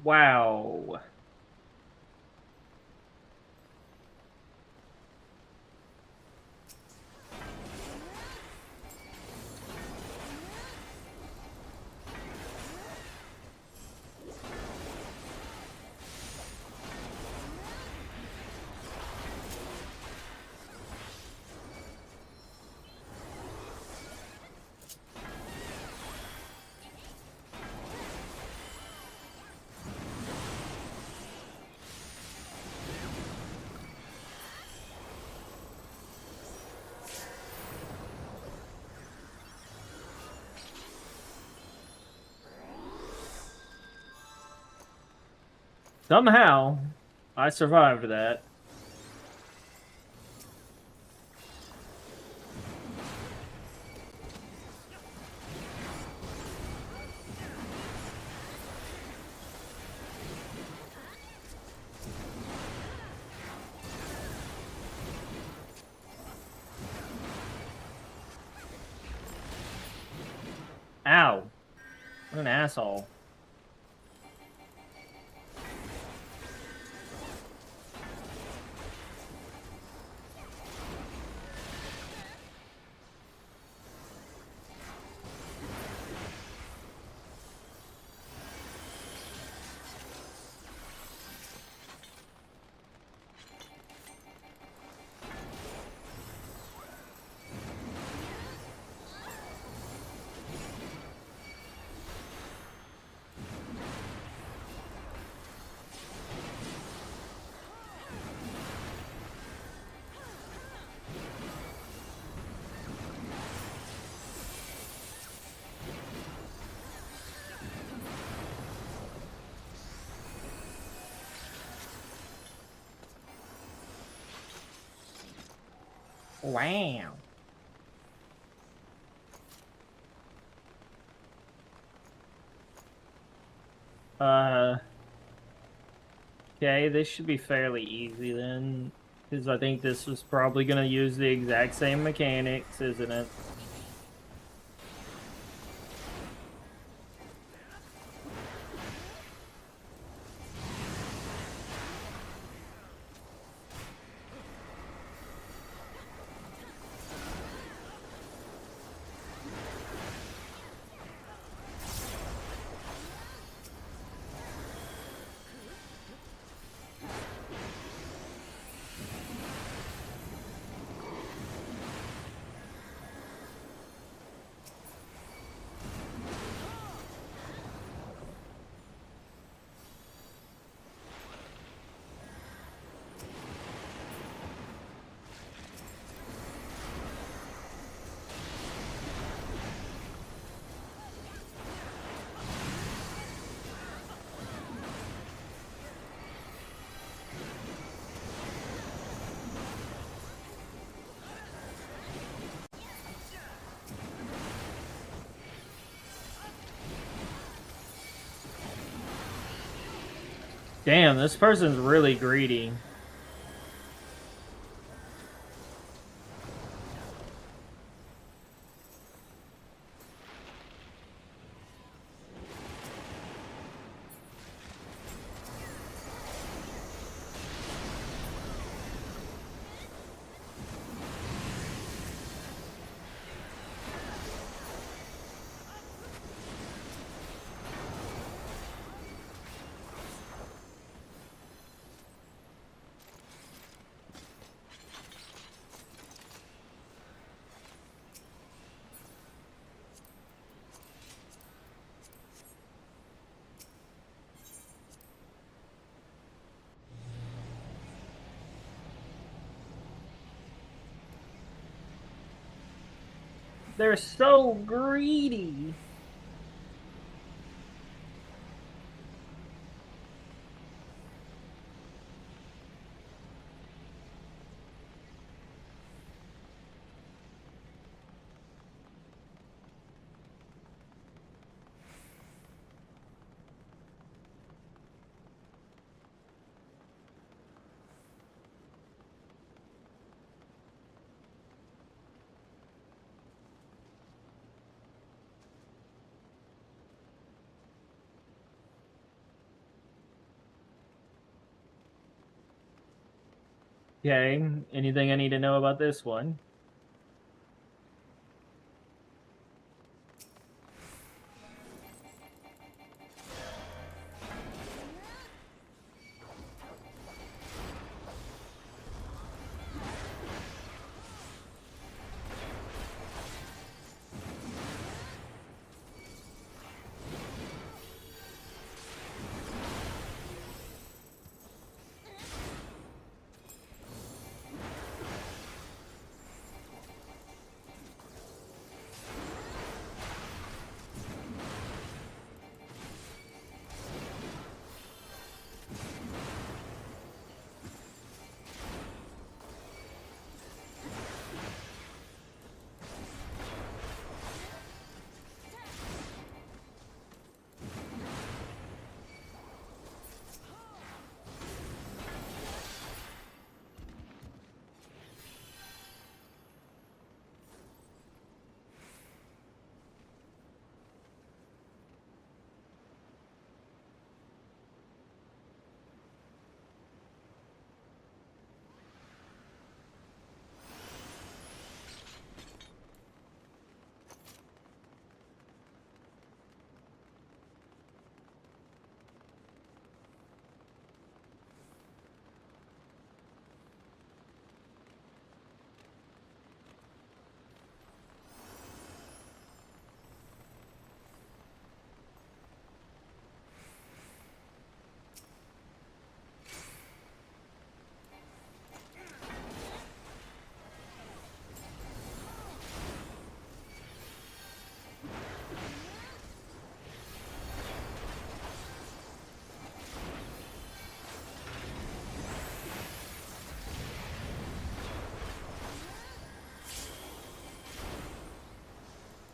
Wow. Somehow, I survived that. Ow. What an asshole. Wow. Okay, this should be fairly easy then. Because I think this was probably going to use the exact same mechanics, isn't it? Damn, this person's really greedy. They're so greedy. Okay, anything I need to know about this one?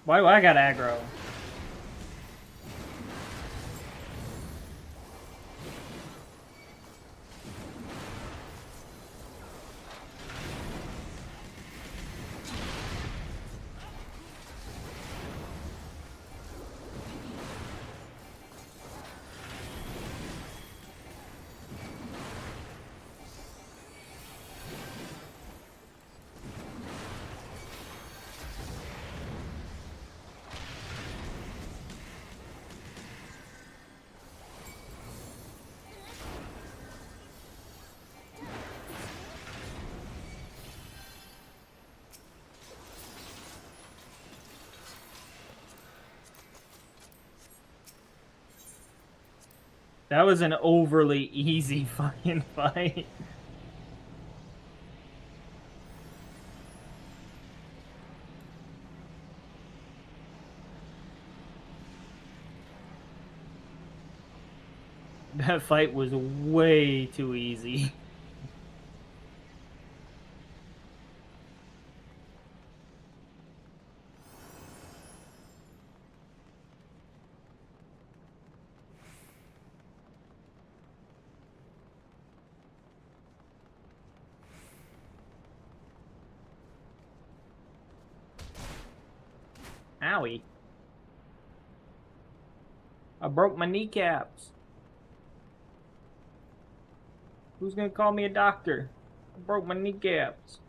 Why do I got aggro? That was an overly easy fucking fight. That fight was way too easy. Owie. I broke my kneecaps. Who's gonna call me a doctor? I broke my kneecaps.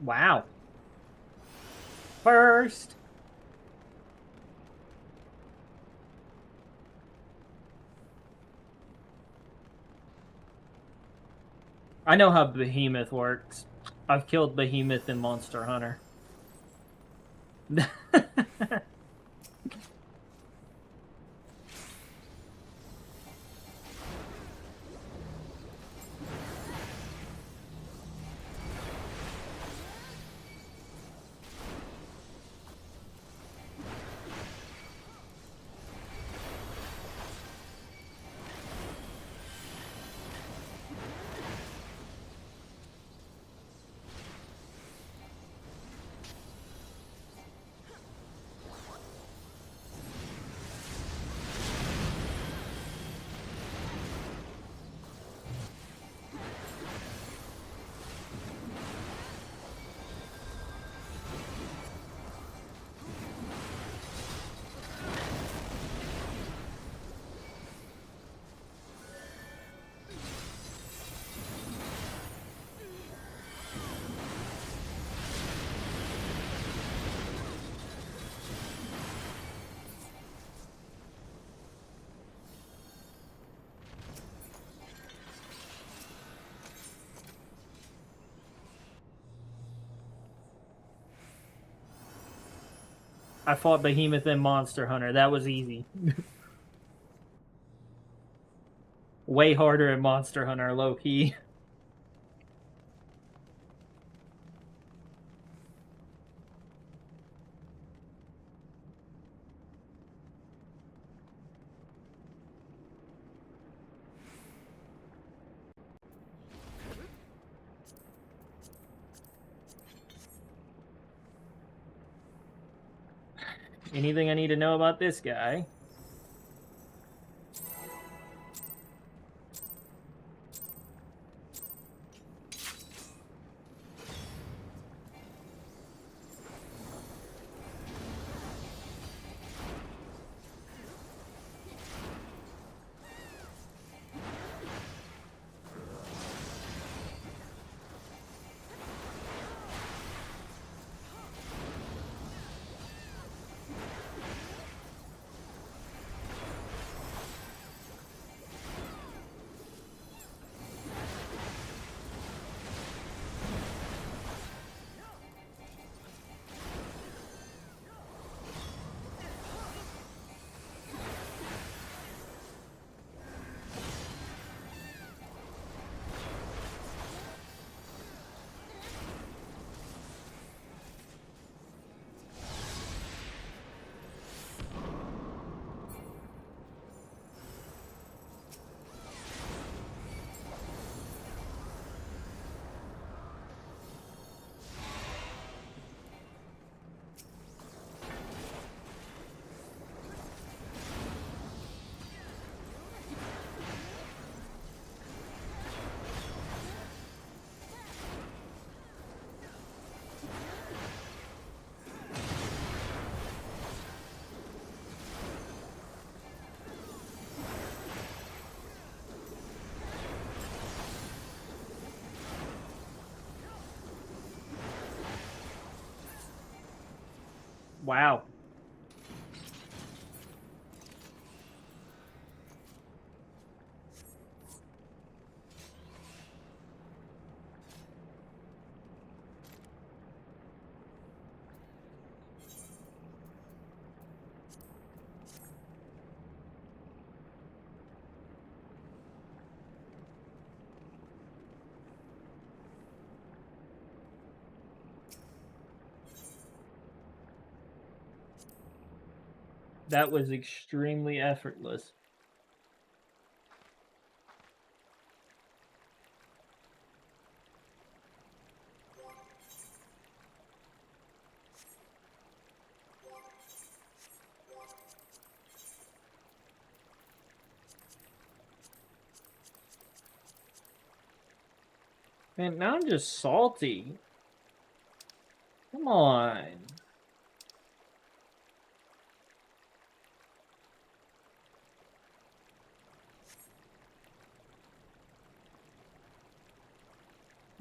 Wow. First. I know how Behemoth works. I've killed Behemoth in Monster Hunter. I fought Behemoth in Monster Hunter. That was easy. Way harder in Monster Hunter, low key. Anything I need to know about this guy? Wow. That was extremely effortless. Man, now I'm just salty. Come on.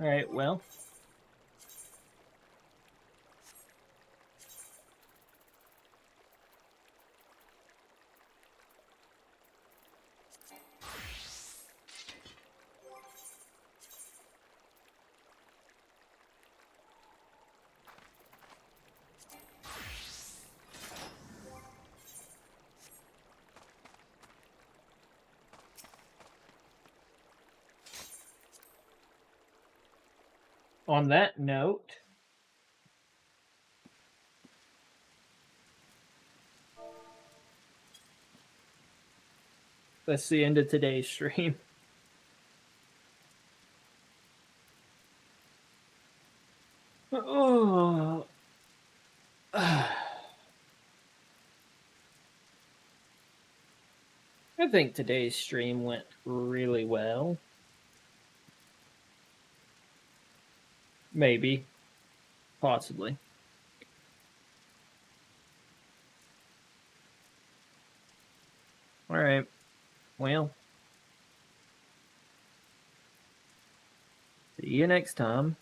All right, well. On that note, that's the end of today's stream. Oh. I think today's stream went really well. Maybe. Possibly. All right. Well, see you next time.